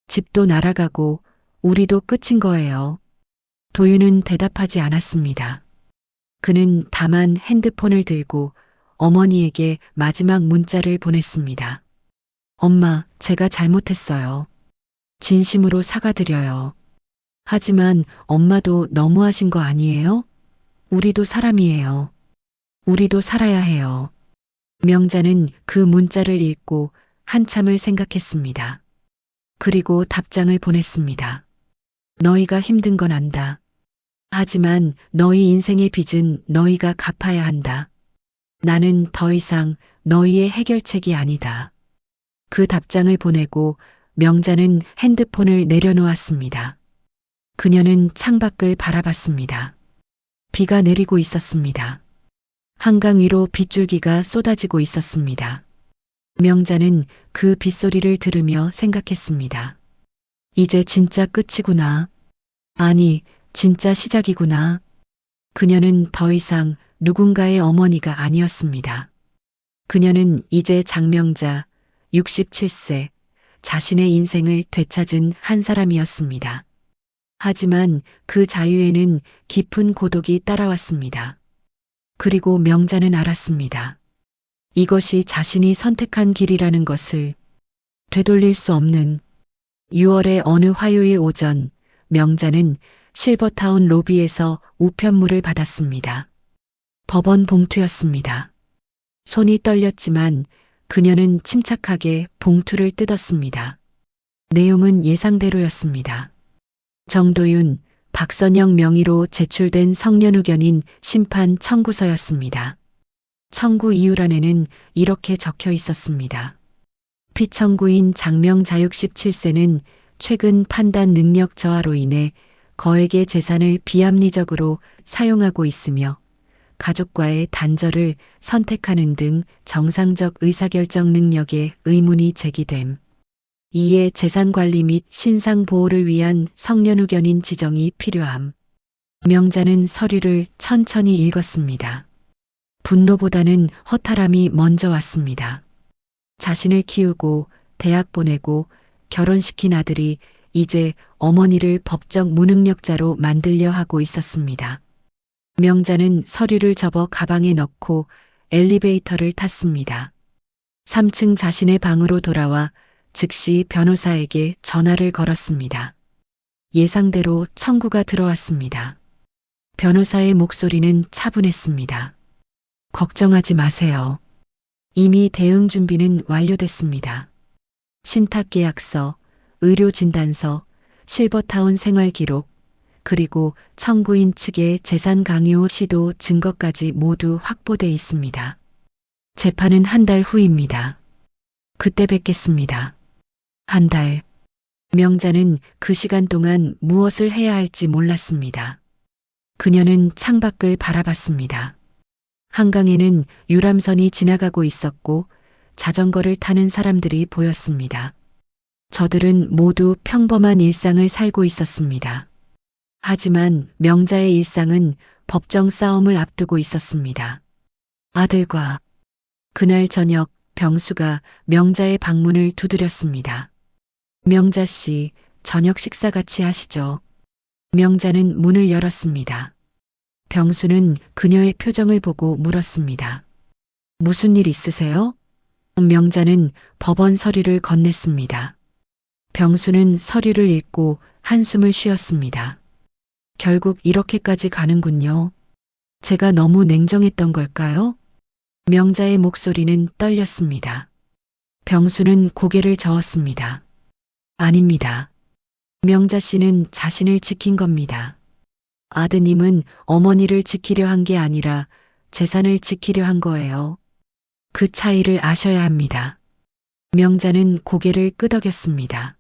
집도 날아가고 우리도 끝인 거예요. 도윤은 대답하지 않았습니다. 그는 다만 핸드폰을 들고 어머니에게 마지막 문자를 보냈습니다. 엄마, 제가 잘못했어요. 진심으로 사과드려요. 하지만 엄마도 너무하신 거 아니에요? 우리도 사람이에요. 우리도 살아야 해요. 명자는 그 문자를 읽고 한참을 생각했습니다. 그리고 답장을 보냈습니다. 너희가 힘든 건 안다. 하지만 너희 인생의 빚은 너희가 갚아야 한다. 나는 더 이상 너희의 해결책이 아니다. 그 답장을 보내고 명자는 핸드폰을 내려놓았습니다. 그녀는 창밖을 바라봤습니다. 비가 내리고 있었습니다. 한강 위로 빗줄기가 쏟아지고 있었습니다. 명자는 그 빗소리를 들으며 생각했습니다. 이제 진짜 끝이구나. 아니, 진짜 시작이구나. 그녀는 더 이상 누군가의 어머니가 아니었습니다. 그녀는 이제 장명자 67세 자신의 인생을 되찾은 한 사람이었습니다. 하지만 그 자유에는 깊은 고독이 따라왔습니다. 그리고 명자는 알았습니다. 이것이 자신이 선택한 길이라는 것을 되돌릴 수 없는 6월의 어느 화요일 오전 명자는 실버타운 로비에서 우편물을 받았습니다. 법원 봉투였습니다. 손이 떨렸지만 그녀는 침착하게 봉투를 뜯었습니다. 내용은 예상대로였습니다. 정도윤, 박선영 명의로 제출된 성년후견인 심판 청구서였습니다. 청구 이유란에는 이렇게 적혀 있었습니다. 피청구인 장명자 67세는 최근 판단 능력 저하로 인해 거액의 재산을 비합리적으로 사용하고 있으며 가족과의 단절을 선택하는 등 정상적 의사결정 능력에 의문이 제기됨. 이에 재산관리 및 신상보호를 위한 성년후견인 지정이 필요함. 명자는 서류를 천천히 읽었습니다. 분노보다는 허탈함이 먼저 왔습니다. 자신을 키우고 대학 보내고 결혼시킨 아들이 이제 어머니를 법적 무능력자로 만들려 하고 있었습니다. 명자는 서류를 접어 가방에 넣고 엘리베이터를 탔습니다. 3층 자신의 방으로 돌아와 즉시 변호사에게 전화를 걸었습니다. 예상대로 청구가 들어왔습니다. 변호사의 목소리는 차분했습니다. 걱정하지 마세요. 이미 대응 준비는 완료됐습니다. 신탁계약서, 의료진단서, 실버타운 생활기록, 그리고 청구인 측의 재산 강요 시도 증거까지 모두 확보돼 있습니다. 재판은 한 달 후입니다. 그때 뵙겠습니다. 한 달. 명자는 그 시간 동안 무엇을 해야 할지 몰랐습니다. 그녀는 창밖을 바라봤습니다. 한강에는 유람선이 지나가고 있었고 자전거를 타는 사람들이 보였습니다. 저들은 모두 평범한 일상을 살고 있었습니다. 하지만 명자의 일상은 법정 싸움을 앞두고 있었습니다. 아들과 그날 저녁 병수가 명자의 방문을 두드렸습니다. 명자 씨, 저녁 식사 같이 하시죠. 명자는 문을 열었습니다. 병수는 그녀의 표정을 보고 물었습니다. 무슨 일 있으세요? 명자는 법원 서류를 건넸습니다. 병수는 서류를 읽고 한숨을 쉬었습니다. 결국 이렇게까지 가는군요. 제가 너무 냉정했던 걸까요? 명자의 목소리는 떨렸습니다. 병수는 고개를 저었습니다. 아닙니다. 명자 씨는 자신을 지킨 겁니다. 아드님은 어머니를 지키려 한 게 아니라 재산을 지키려 한 거예요. 그 차이를 아셔야 합니다. 명자는 고개를 끄덕였습니다.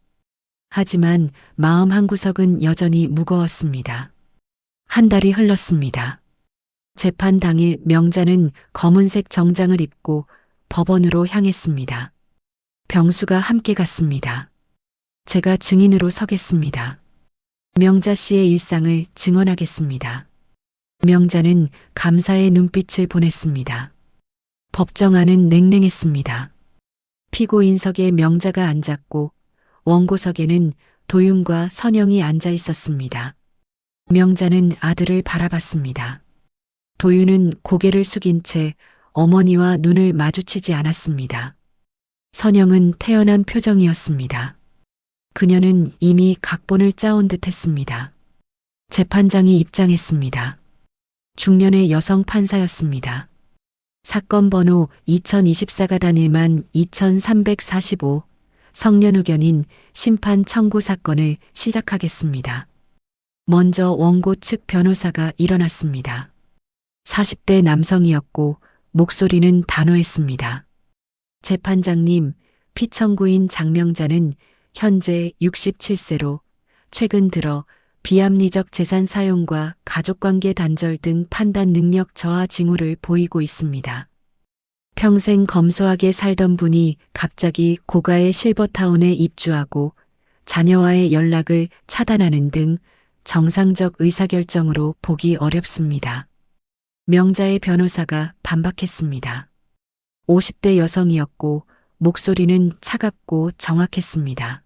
하지만 마음 한구석은 여전히 무거웠습니다. 한 달이 흘렀습니다. 재판 당일 명자는 검은색 정장을 입고 법원으로 향했습니다. 병수가 함께 갔습니다. 제가 증인으로 서겠습니다. 명자 씨의 일상을 증언하겠습니다. 명자는 감사의 눈빛을 보냈습니다. 법정 안은 냉랭했습니다. 피고인석에 명자가 앉았고 원고석에는 도윤과 선영이 앉아 있었습니다. 명자는 아들을 바라봤습니다. 도윤은 고개를 숙인 채 어머니와 눈을 마주치지 않았습니다. 선영은 태연한 표정이었습니다. 그녀는 이미 각본을 짜온 듯 했습니다. 재판장이 입장했습니다. 중년의 여성 판사였습니다. 사건 번호 2024-1만 2345 성년 의견인 심판 청구 사건을 시작하겠습니다. 먼저 원고 측 변호사가 일어났습니다. 40대 남성이었고 목소리는 단호했습니다. 재판장님, 피청구인 장명자는 현재 67세로 최근 들어 비합리적 재산 사용과 가족관계 단절 등 판단 능력 저하 징후를 보이고 있습니다. 평생 검소하게 살던 분이 갑자기 고가의 실버타운에 입주하고 자녀와의 연락을 차단하는 등 정상적 의사결정으로 보기 어렵습니다. 명자의 변호사가 반박했습니다. 50대 여성이었고 목소리는 차갑고 정확했습니다.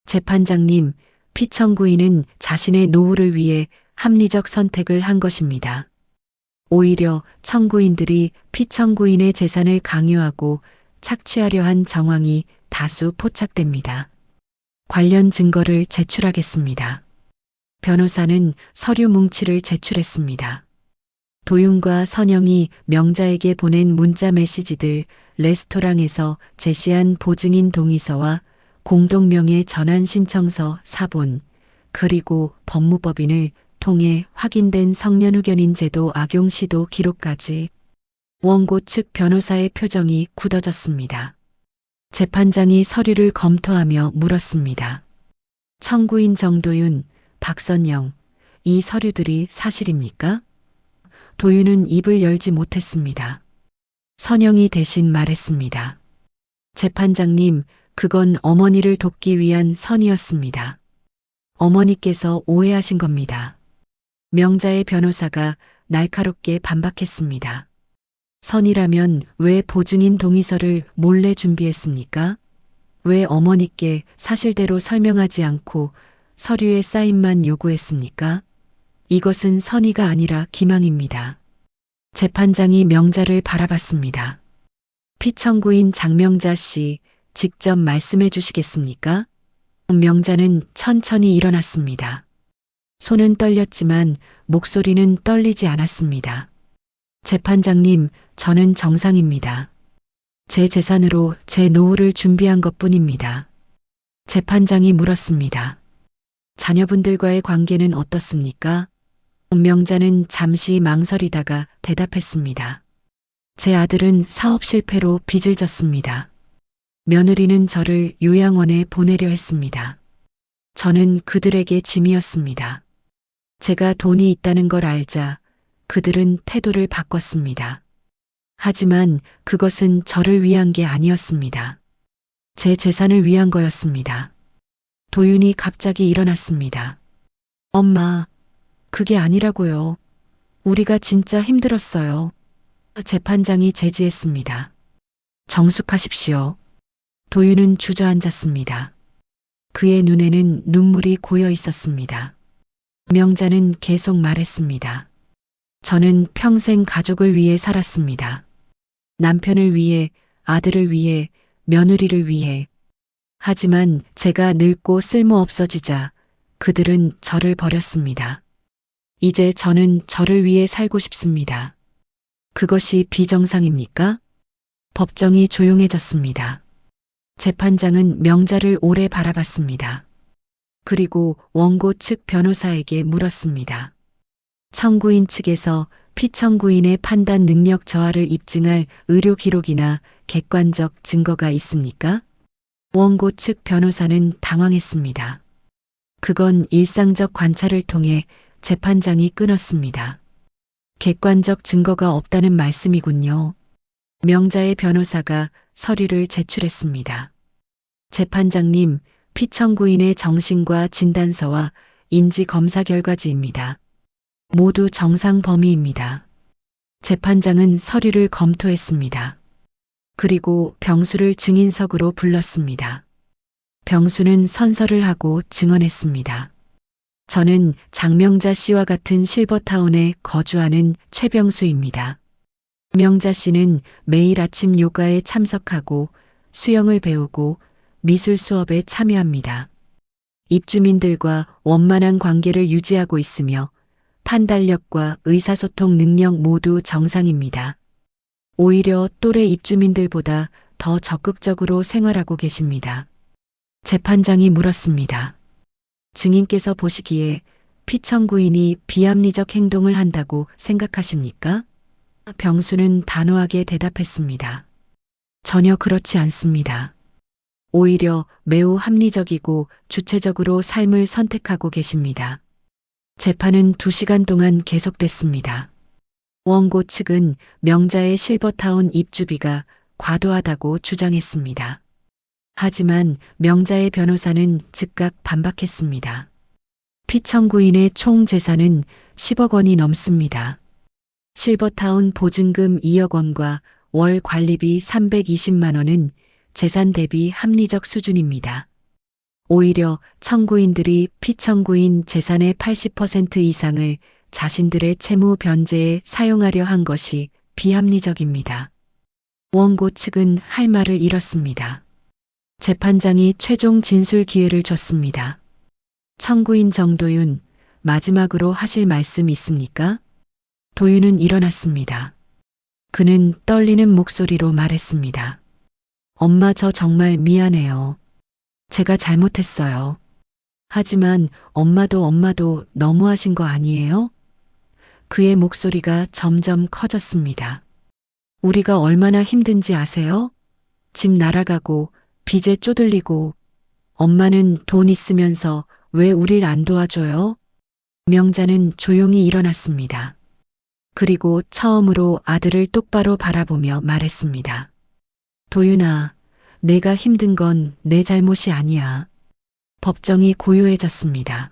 재판장님, 피청구인은 자신의 노후를 위해 합리적 선택을 한 것입니다. 오히려 청구인들이 피청구인의 재산을 강요하고 착취하려 한 정황이 다수 포착됩니다. 관련 증거를 제출하겠습니다. 변호사는 서류 뭉치를 제출했습니다. 도윤과 선영이 명자에게 보낸 문자 메시지들, 레스토랑에서 제시한 보증인 동의서와 공동명의 전환 신청서 4본, 그리고 법무법인을 통해 확인된 성년 의견인 제도 악용 시도 기록까지. 원고 측 변호사의 표정이 굳어졌습니다. 재판장이 서류를 검토하며 물었습니다. 청구인 정도윤, 박선영, 이 서류들이 사실입니까? 도윤은 입을 열지 못했습니다. 선영이 대신 말했습니다. 재판장님, 그건 어머니를 돕기 위한 선이었습니다. 어머니께서 오해하신 겁니다. 명자의 변호사가 날카롭게 반박했습니다. 선이라면 왜 보증인 동의서를 몰래 준비했습니까? 왜 어머니께 사실대로 설명하지 않고 서류에 사인만 요구했습니까? 이것은 선의가 아니라 기망입니다. 재판장이 명자를 바라봤습니다. 피청구인 장명자 씨, 직접 말씀해 주시겠습니까? 명자는 천천히 일어났습니다. 손은 떨렸지만 목소리는 떨리지 않았습니다. 재판장님, 저는 정상입니다. 제 재산으로 제 노후를 준비한 것뿐입니다. 재판장이 물었습니다. 자녀분들과의 관계는 어떻습니까? 명자는 잠시 망설이다가 대답했습니다. 제 아들은 사업 실패로 빚을 졌습니다. 며느리는 저를 요양원에 보내려 했습니다. 저는 그들에게 짐이었습니다. 제가 돈이 있다는 걸 알자 그들은 태도를 바꿨습니다. 하지만 그것은 저를 위한 게 아니었습니다. 제 재산을 위한 거였습니다. 도윤이 갑자기 일어났습니다. 엄마, 그게 아니라고요. 우리가 진짜 힘들었어요. 재판장이 제지했습니다. 정숙하십시오. 도윤은 주저앉았습니다. 그의 눈에는 눈물이 고여 있었습니다. 명자는 계속 말했습니다. 저는 평생 가족을 위해 살았습니다. 남편을 위해, 아들을 위해, 며느리를 위해. 하지만 제가 늙고 쓸모없어지자 그들은 저를 버렸습니다. 이제 저는 저를 위해 살고 싶습니다. 그것이 비정상입니까? 법정이 조용해졌습니다. 재판장은 명자를 오래 바라봤습니다. 그리고 원고 측 변호사에게 물었습니다. 청구인 측에서 피청구인의 판단 능력 저하를 입증할 의료 기록이나 객관적 증거가 있습니까? 원고 측 변호사는 당황했습니다. 그건 일상적 관찰을 통해 재판장이 끊었습니다. 객관적 증거가 없다는 말씀이군요. 명자의 변호사가 서류를 제출했습니다. 재판장님, 피청구인의 정신과 진단서와 인지검사 결과지입니다. 모두 정상 범위입니다. 재판장은 서류를 검토했습니다. 그리고 병수를 증인석으로 불렀습니다. 병수는 선서를 하고 증언했습니다. 저는 장명자 씨와 같은 실버타운에 거주하는 최병수입니다. 명자 씨는 매일 아침 요가에 참석하고 수영을 배우고 미술 수업에 참여합니다. 입주민들과 원만한 관계를 유지하고 있으며 판단력과 의사소통 능력 모두 정상입니다. 오히려 또래 입주민들보다 더 적극적으로 생활하고 계십니다. 재판장이 물었습니다. 증인께서 보시기에 피청구인이 비합리적 행동을 한다고 생각하십니까? 병수는 단호하게 대답했습니다. 전혀 그렇지 않습니다. 오히려 매우 합리적이고 주체적으로 삶을 선택하고 계십니다. 재판은 2시간 동안 계속됐습니다. 원고 측은 명자의 실버타운 입주비가 과도하다고 주장했습니다. 하지만 명자의 변호사는 즉각 반박했습니다. 피청구인의 총 재산은 10억 원이 넘습니다. 실버타운 보증금 2억 원과 월 관리비 320만 원은 재산 대비 합리적 수준입니다. 오히려 청구인들이 피청구인 재산의 80% 이상을 자신들의 채무 변제에 사용하려 한 것이 비합리적입니다. 원고 측은 할 말을 잃었습니다. 재판장이 최종 진술 기회를 줬습니다. 청구인 정도윤, 마지막으로 하실 말씀 있습니까? 도윤은 일어났습니다. 그는 떨리는 목소리로 말했습니다. 엄마, 저 정말 미안해요. 제가 잘못했어요. 하지만 엄마도 너무하신 거 아니에요? 그의 목소리가 점점 커졌습니다. 우리가 얼마나 힘든지 아세요? 집 날아가고 빚에 쪼들리고 엄마는 돈 있으면서 왜 우릴 안 도와줘요? 명자는 조용히 일어났습니다. 그리고 처음으로 아들을 똑바로 바라보며 말했습니다. 도윤아, 내가 힘든 건 내 잘못이 아니야. 법정이 고요해졌습니다.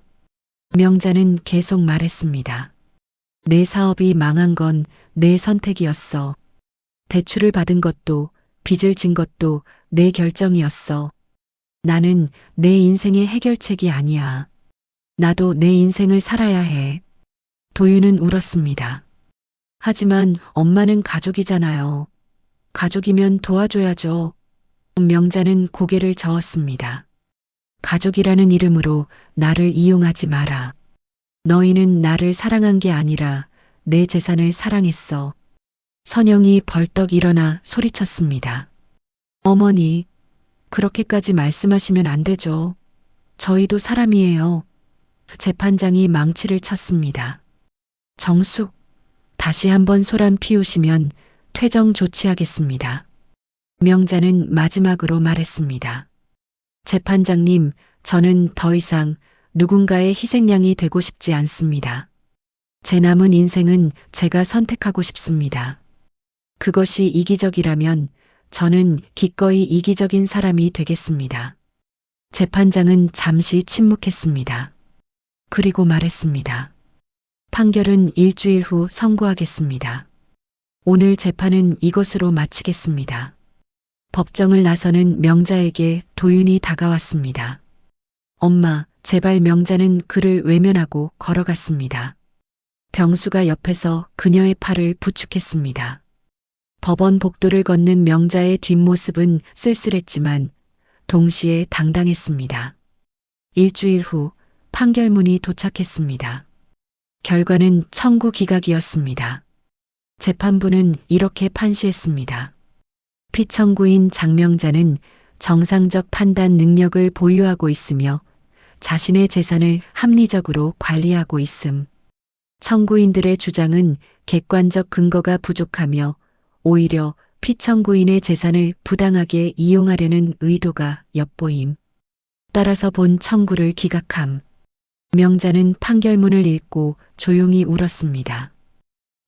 명자는 계속 말했습니다. 내 사업이 망한 건 내 선택이었어. 대출을 받은 것도 빚을 진 것도 내 결정이었어. 나는 내 인생의 해결책이 아니야. 나도 내 인생을 살아야 해. 도윤은 울었습니다. 하지만 엄마는 가족이잖아요. 가족이면 도와줘야죠. 명자는 고개를 저었습니다. 가족이라는 이름으로 나를 이용하지 마라. 너희는 나를 사랑한 게 아니라 내 재산을 사랑했어. 선영이 벌떡 일어나 소리쳤습니다. 어머니, 그렇게까지 말씀하시면 안 되죠. 저희도 사람이에요. 재판장이 망치를 쳤습니다. 정숙, 다시 한번 소란 피우시면 퇴정 조치하겠습니다. 명자는 마지막으로 말했습니다. 재판장님, 저는 더 이상 누군가의 희생양이 되고 싶지 않습니다. 제 남은 인생은 제가 선택하고 싶습니다. 그것이 이기적이라면 저는 기꺼이 이기적인 사람이 되겠습니다. 재판장은 잠시 침묵했습니다. 그리고 말했습니다. 판결은 일주일 후 선고하겠습니다. 오늘 재판은 이것으로 마치겠습니다. 법정을 나서는 명자에게 도윤이 다가왔습니다. 엄마, 제발. 명자는 그를 외면하고 걸어갔습니다. 병수가 옆에서 그녀의 팔을 부축했습니다. 법원 복도를 걷는 명자의 뒷모습은 쓸쓸했지만 동시에 당당했습니다. 일주일 후 판결문이 도착했습니다. 결과는 청구 기각이었습니다. 재판부는 이렇게 판시했습니다. 피청구인 장명자는 정상적 판단 능력을 보유하고 있으며 자신의 재산을 합리적으로 관리하고 있음. 청구인들의 주장은 객관적 근거가 부족하며 오히려 피청구인의 재산을 부당하게 이용하려는 의도가 엿보임. 따라서 본 청구를 기각함. 명자는 판결문을 읽고 조용히 울었습니다.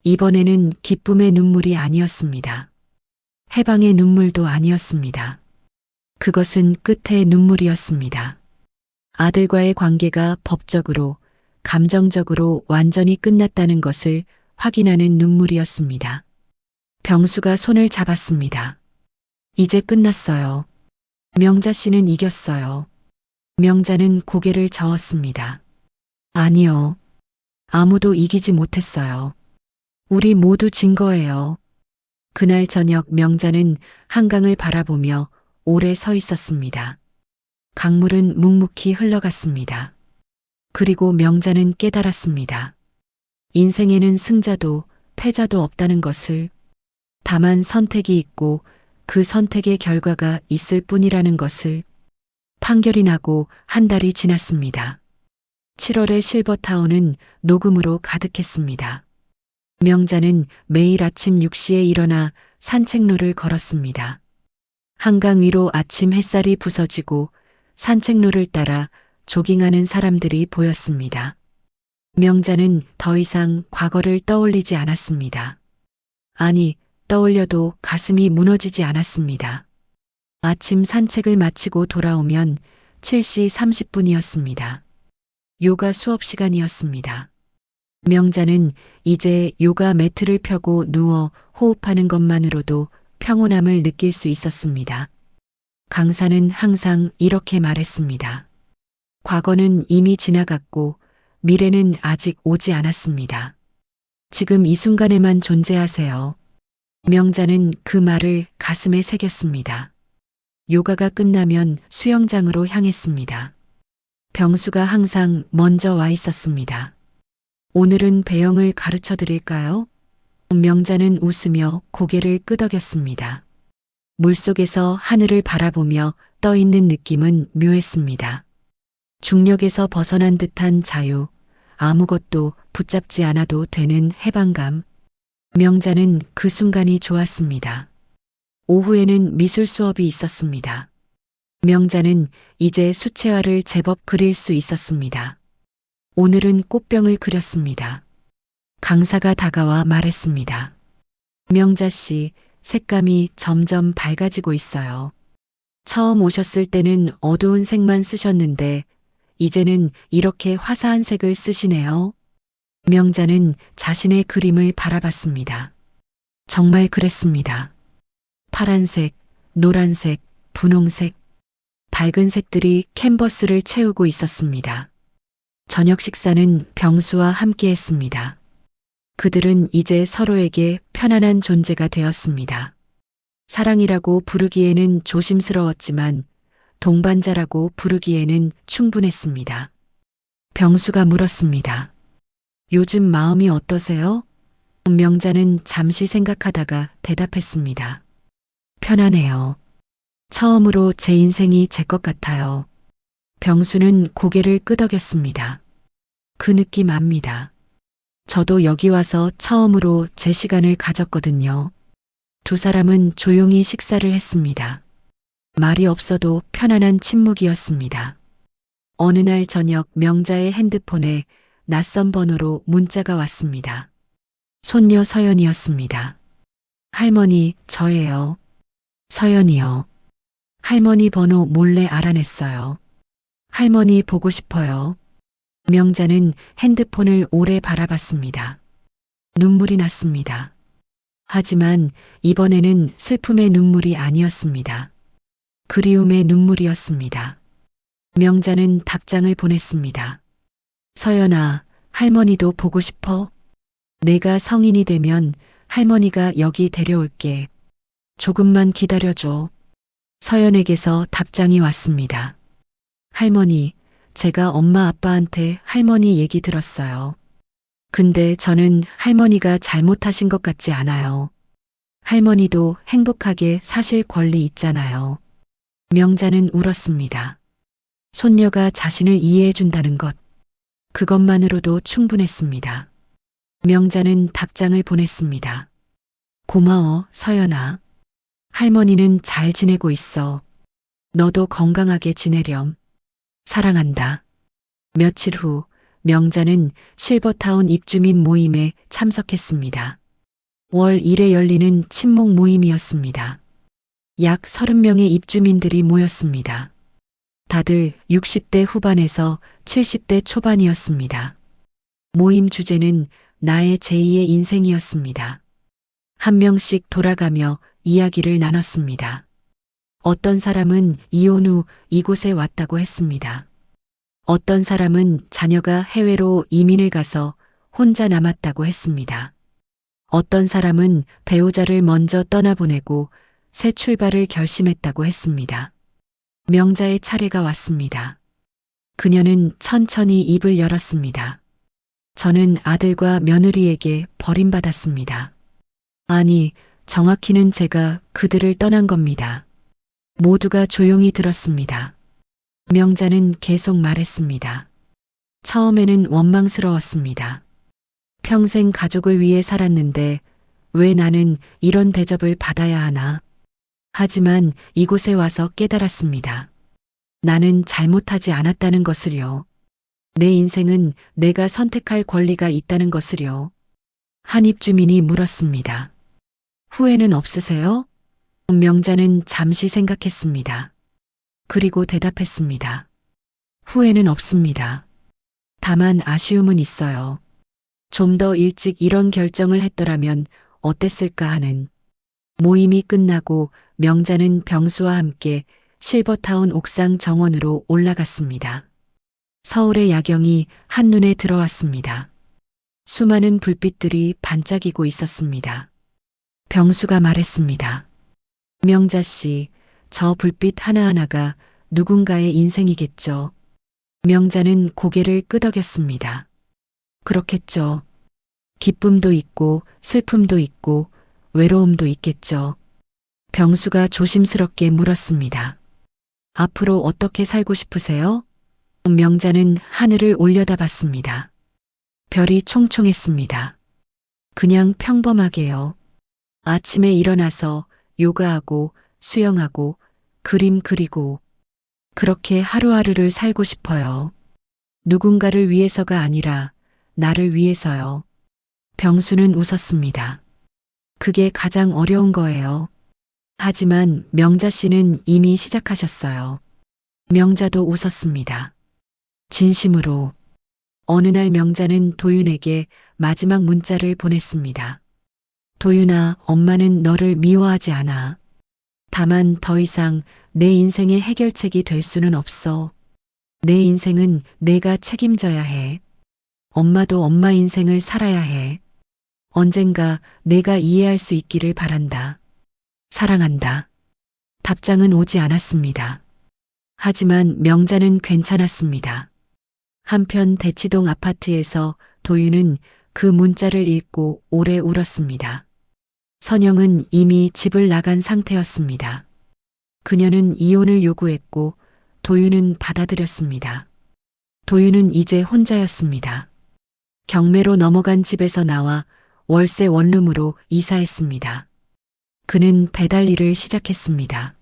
이번에는 기쁨의 눈물이 아니었습니다. 해방의 눈물도 아니었습니다. 그것은 끝의 눈물이었습니다. 아들과의 관계가 법적으로, 감정적으로 완전히 끝났다는 것을 확인하는 눈물이었습니다. 병수가 손을 잡았습니다. 이제 끝났어요. 명자 씨는 이겼어요. 명자는 고개를 저었습니다. 아니요. 아무도 이기지 못했어요. 우리 모두 진 거예요. 그날 저녁 명자는 한강을 바라보며 오래 서 있었습니다. 강물은 묵묵히 흘러갔습니다. 그리고 명자는 깨달았습니다. 인생에는 승자도 패자도 없다는 것을, 다만 선택이 있고 그 선택의 결과가 있을 뿐이라는 것을. 판결이 나고 한 달이 지났습니다. 7월의 실버타운은 녹음으로 가득했습니다. 명자는 매일 아침 6시에 일어나 산책로를 걸었습니다. 한강 위로 아침 햇살이 부서지고 산책로를 따라 조깅하는 사람들이 보였습니다. 명자는 더 이상 과거를 떠올리지 않았습니다. 아니, 떠올려도 가슴이 무너지지 않았습니다. 아침 산책을 마치고 돌아오면 7시 30분이었습니다. 요가 수업 시간이었습니다. 명자는 이제 요가 매트를 펴고 누워 호흡하는 것만으로도 평온함을 느낄 수 있었습니다. 강사는 항상 이렇게 말했습니다. 과거는 이미 지나갔고 미래는 아직 오지 않았습니다. 지금 이 순간에만 존재하세요. 명자는 그 말을 가슴에 새겼습니다. 요가가 끝나면 수영장으로 향했습니다. 병수가 항상 먼저 와 있었습니다. 오늘은 배영을 가르쳐 드릴까요? 명자는 웃으며 고개를 끄덕였습니다. 물속에서 하늘을 바라보며 떠 있는 느낌은 묘했습니다. 중력에서 벗어난 듯한 자유, 아무것도 붙잡지 않아도 되는 해방감. 명자는 그 순간이 좋았습니다. 오후에는 미술 수업이 있었습니다. 명자는 이제 수채화를 제법 그릴 수 있었습니다. 오늘은 꽃병을 그렸습니다. 강사가 다가와 말했습니다. 명자 씨, 색감이 점점 밝아지고 있어요. 처음 오셨을 때는 어두운 색만 쓰셨는데 이제는 이렇게 화사한 색을 쓰시네요. 명자는 자신의 그림을 바라봤습니다. 정말 그랬습니다. 파란색, 노란색, 분홍색, 밝은 색들이 캔버스를 채우고 있었습니다. 저녁 식사는 병수와 함께 했습니다. 그들은 이제 서로에게 편안한 존재가 되었습니다. 사랑이라고 부르기에는 조심스러웠지만 동반자라고 부르기에는 충분했습니다. 병수가 물었습니다. 요즘 마음이 어떠세요? 명자는 잠시 생각하다가 대답했습니다. 편안해요. 처음으로 제 인생이 제 것 같아요. 병수는 고개를 끄덕였습니다. 그 느낌 압니다. 저도 여기 와서 처음으로 제 시간을 가졌거든요. 두 사람은 조용히 식사를 했습니다. 말이 없어도 편안한 침묵이었습니다. 어느 날 저녁 명자의 핸드폰에 낯선 번호로 문자가 왔습니다. 손녀 서연이었습니다. 할머니, 저예요. 서연이요. 할머니 번호 몰래 알아냈어요. 할머니 보고 싶어요. 명자는 핸드폰을 오래 바라봤습니다. 눈물이 났습니다. 하지만 이번에는 슬픔의 눈물이 아니었습니다. 그리움의 눈물이었습니다. 명자는 답장을 보냈습니다. 서연아, 할머니도 보고 싶어? 내가 성인이 되면 할머니가 여기 데려올게. 조금만 기다려줘. 서연에게서 답장이 왔습니다. 할머니, 제가 엄마 아빠한테 할머니 얘기 들었어요. 근데 저는 할머니가 잘못하신 것 같지 않아요. 할머니도 행복하게 사실 권리 있잖아요. 명자는 울었습니다. 손녀가 자신을 이해해 준다는 것. 그것만으로도 충분했습니다. 명자는 답장을 보냈습니다. 고마워, 서연아. 할머니는 잘 지내고 있어. 너도 건강하게 지내렴. 사랑한다. 며칠 후 명자는 실버타운 입주민 모임에 참석했습니다. 월 1회 열리는 친목 모임이었습니다. 약 30명의 입주민들이 모였습니다. 다들 60대 후반에서 70대 초반이었습니다. 모임 주제는 나의 제2의 인생이었습니다. 한 명씩 돌아가며 이야기를 나눴습니다. 어떤 사람은 이혼 후 이곳에 왔다고 했습니다. 어떤 사람은 자녀가 해외로 이민을 가서 혼자 남았다고 했습니다. 어떤 사람은 배우자를 먼저 떠나보내고 새 출발을 결심했다고 했습니다. 명자의 차례가 왔습니다. 그녀는 천천히 입을 열었습니다. 저는 아들과 며느리에게 버림받았습니다. 아니, 정확히는 제가 그들을 떠난 겁니다. 모두가 조용히 들었습니다. 명자는 계속 말했습니다. 처음에는 원망스러웠습니다. 평생 가족을 위해 살았는데 왜 나는 이런 대접을 받아야 하나? 하지만 이곳에 와서 깨달았습니다. 나는 잘못하지 않았다는 것을요. 내 인생은 내가 선택할 권리가 있다는 것을요. 한 입주민이 물었습니다. 후회는 없으세요? 명자는 잠시 생각했습니다. 그리고 대답했습니다. 후회는 없습니다. 다만 아쉬움은 있어요. 좀 더 일찍 이런 결정을 했더라면 어땠을까 하는. 모임이 끝나고 명자는 병수와 함께 실버타운 옥상 정원으로 올라갔습니다. 서울의 야경이 한눈에 들어왔습니다. 수많은 불빛들이 반짝이고 있었습니다. 병수가 말했습니다. 명자 씨, 저 불빛 하나하나가 누군가의 인생이겠죠. 명자는 고개를 끄덕였습니다. 그렇겠죠. 기쁨도 있고 슬픔도 있고 외로움도 있겠죠. 병수가 조심스럽게 물었습니다. 앞으로 어떻게 살고 싶으세요? 명자는 하늘을 올려다봤습니다. 별이 총총했습니다. 그냥 평범하게요. 아침에 일어나서 요가하고 수영하고 그림 그리고 그렇게 하루하루를 살고 싶어요. 누군가를 위해서가 아니라 나를 위해서요. 병수는 웃었습니다. 그게 가장 어려운 거예요. 하지만 명자 씨는 이미 시작하셨어요. 명자도 웃었습니다. 진심으로. 어느 날 명자는 도윤에게 마지막 문자를 보냈습니다. 도윤아, 엄마는 너를 미워하지 않아. 다만 더 이상 내 인생의 해결책이 될 수는 없어. 내 인생은 내가 책임져야 해. 엄마도 엄마 인생을 살아야 해. 언젠가 내가 이해할 수 있기를 바란다. 사랑한다. 답장은 오지 않았습니다. 하지만 명자는 괜찮았습니다. 한편 대치동 아파트에서 도윤은 그 문자를 읽고 오래 울었습니다. 선영은 이미 집을 나간 상태였습니다. 그녀는 이혼을 요구했고 도윤은 받아들였습니다. 도윤은 이제 혼자였습니다. 경매로 넘어간 집에서 나와 월세 원룸으로 이사했습니다. 그는 배달 일을 시작했습니다.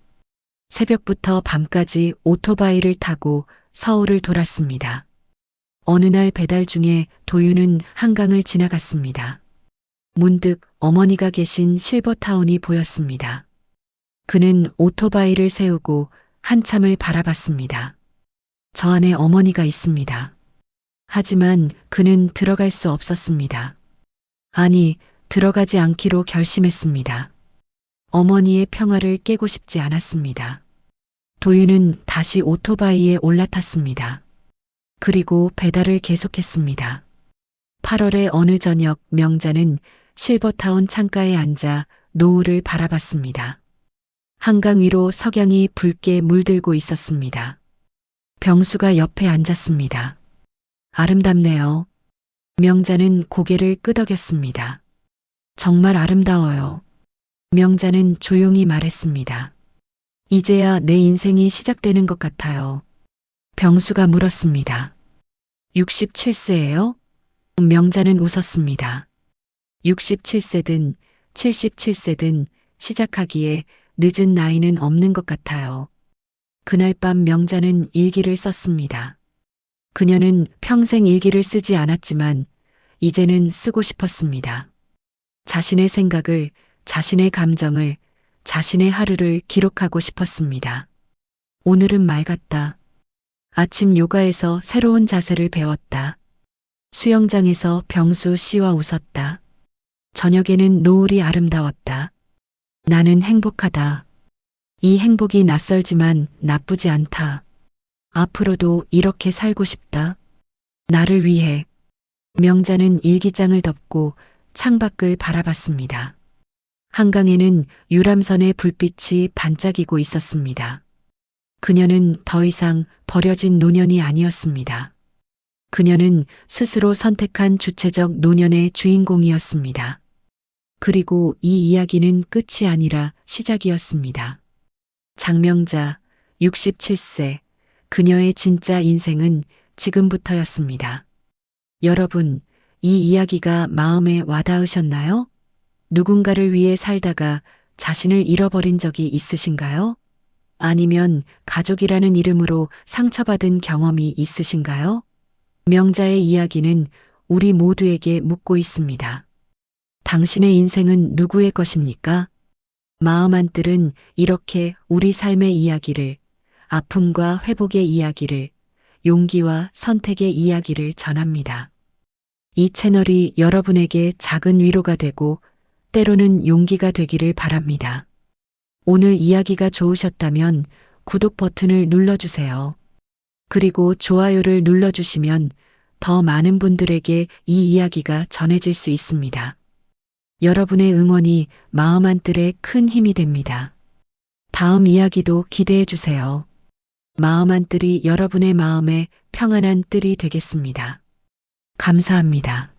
새벽부터 밤까지 오토바이를 타고 서울을 돌았습니다. 어느 날 배달 중에 도윤은 한강을 지나갔습니다. 문득 어머니가 계신 실버타운이 보였습니다. 그는 오토바이를 세우고 한참을 바라봤습니다. 저 안에 어머니가 있습니다. 하지만 그는 들어갈 수 없었습니다. 아니, 들어가지 않기로 결심했습니다. 어머니의 평화를 깨고 싶지 않았습니다. 도윤은 다시 오토바이에 올라탔습니다. 그리고 배달을 계속했습니다. 8월의 어느 저녁 명자는 실버타운 창가에 앉아 노을을 바라봤습니다. 한강 위로 석양이 붉게 물들고 있었습니다. 병수가 옆에 앉았습니다. 아름답네요. 명자는 고개를 끄덕였습니다. 정말 아름다워요. 명자는 조용히 말했습니다. 이제야 내 인생이 시작되는 것 같아요. 병수가 물었습니다. 67세예요? 명자는 웃었습니다. 67세든 77세든 시작하기에 늦은 나이는 없는 것 같아요. 그날 밤 명자는 일기를 썼습니다. 그녀는 평생 일기를 쓰지 않았지만 이제는 쓰고 싶었습니다. 자신의 생각을, 자신의 감정을, 자신의 하루를 기록하고 싶었습니다. 오늘은 맑았다. 아침 요가에서 새로운 자세를 배웠다. 수영장에서 병수 씨와 웃었다. 저녁에는 노을이 아름다웠다. 나는 행복하다. 이 행복이 낯설지만 나쁘지 않다. 앞으로도 이렇게 살고 싶다. 나를 위해. 명자는 일기장을 덮고 창밖을 바라봤습니다. 한강에는 유람선의 불빛이 반짝이고 있었습니다. 그녀는 더 이상 버려진 노년이 아니었습니다. 그녀는 스스로 선택한 주체적 노년의 주인공이었습니다. 그리고 이 이야기는 끝이 아니라 시작이었습니다. 장명자, 67세, 그녀의 진짜 인생은 지금부터였습니다. 여러분, 이 이야기가 마음에 와닿으셨나요? 누군가를 위해 살다가 자신을 잃어버린 적이 있으신가요? 아니면 가족이라는 이름으로 상처받은 경험이 있으신가요? 명자의 이야기는 우리 모두에게 묻고 있습니다. 당신의 인생은 누구의 것입니까? 마음 한뜰은 이렇게 우리 삶의 이야기를, 아픔과 회복의 이야기를, 용기와 선택의 이야기를 전합니다. 이 채널이 여러분에게 작은 위로가 되고 때로는 용기가 되기를 바랍니다. 오늘 이야기가 좋으셨다면 구독 버튼을 눌러주세요. 그리고 좋아요를 눌러주시면 더 많은 분들에게 이 이야기가 전해질 수 있습니다. 여러분의 응원이 마음 한뜰에 큰 힘이 됩니다. 다음 이야기도 기대해 주세요. 마음 한뜰이 여러분의 마음에 평안한 뜰이 되겠습니다. 감사합니다.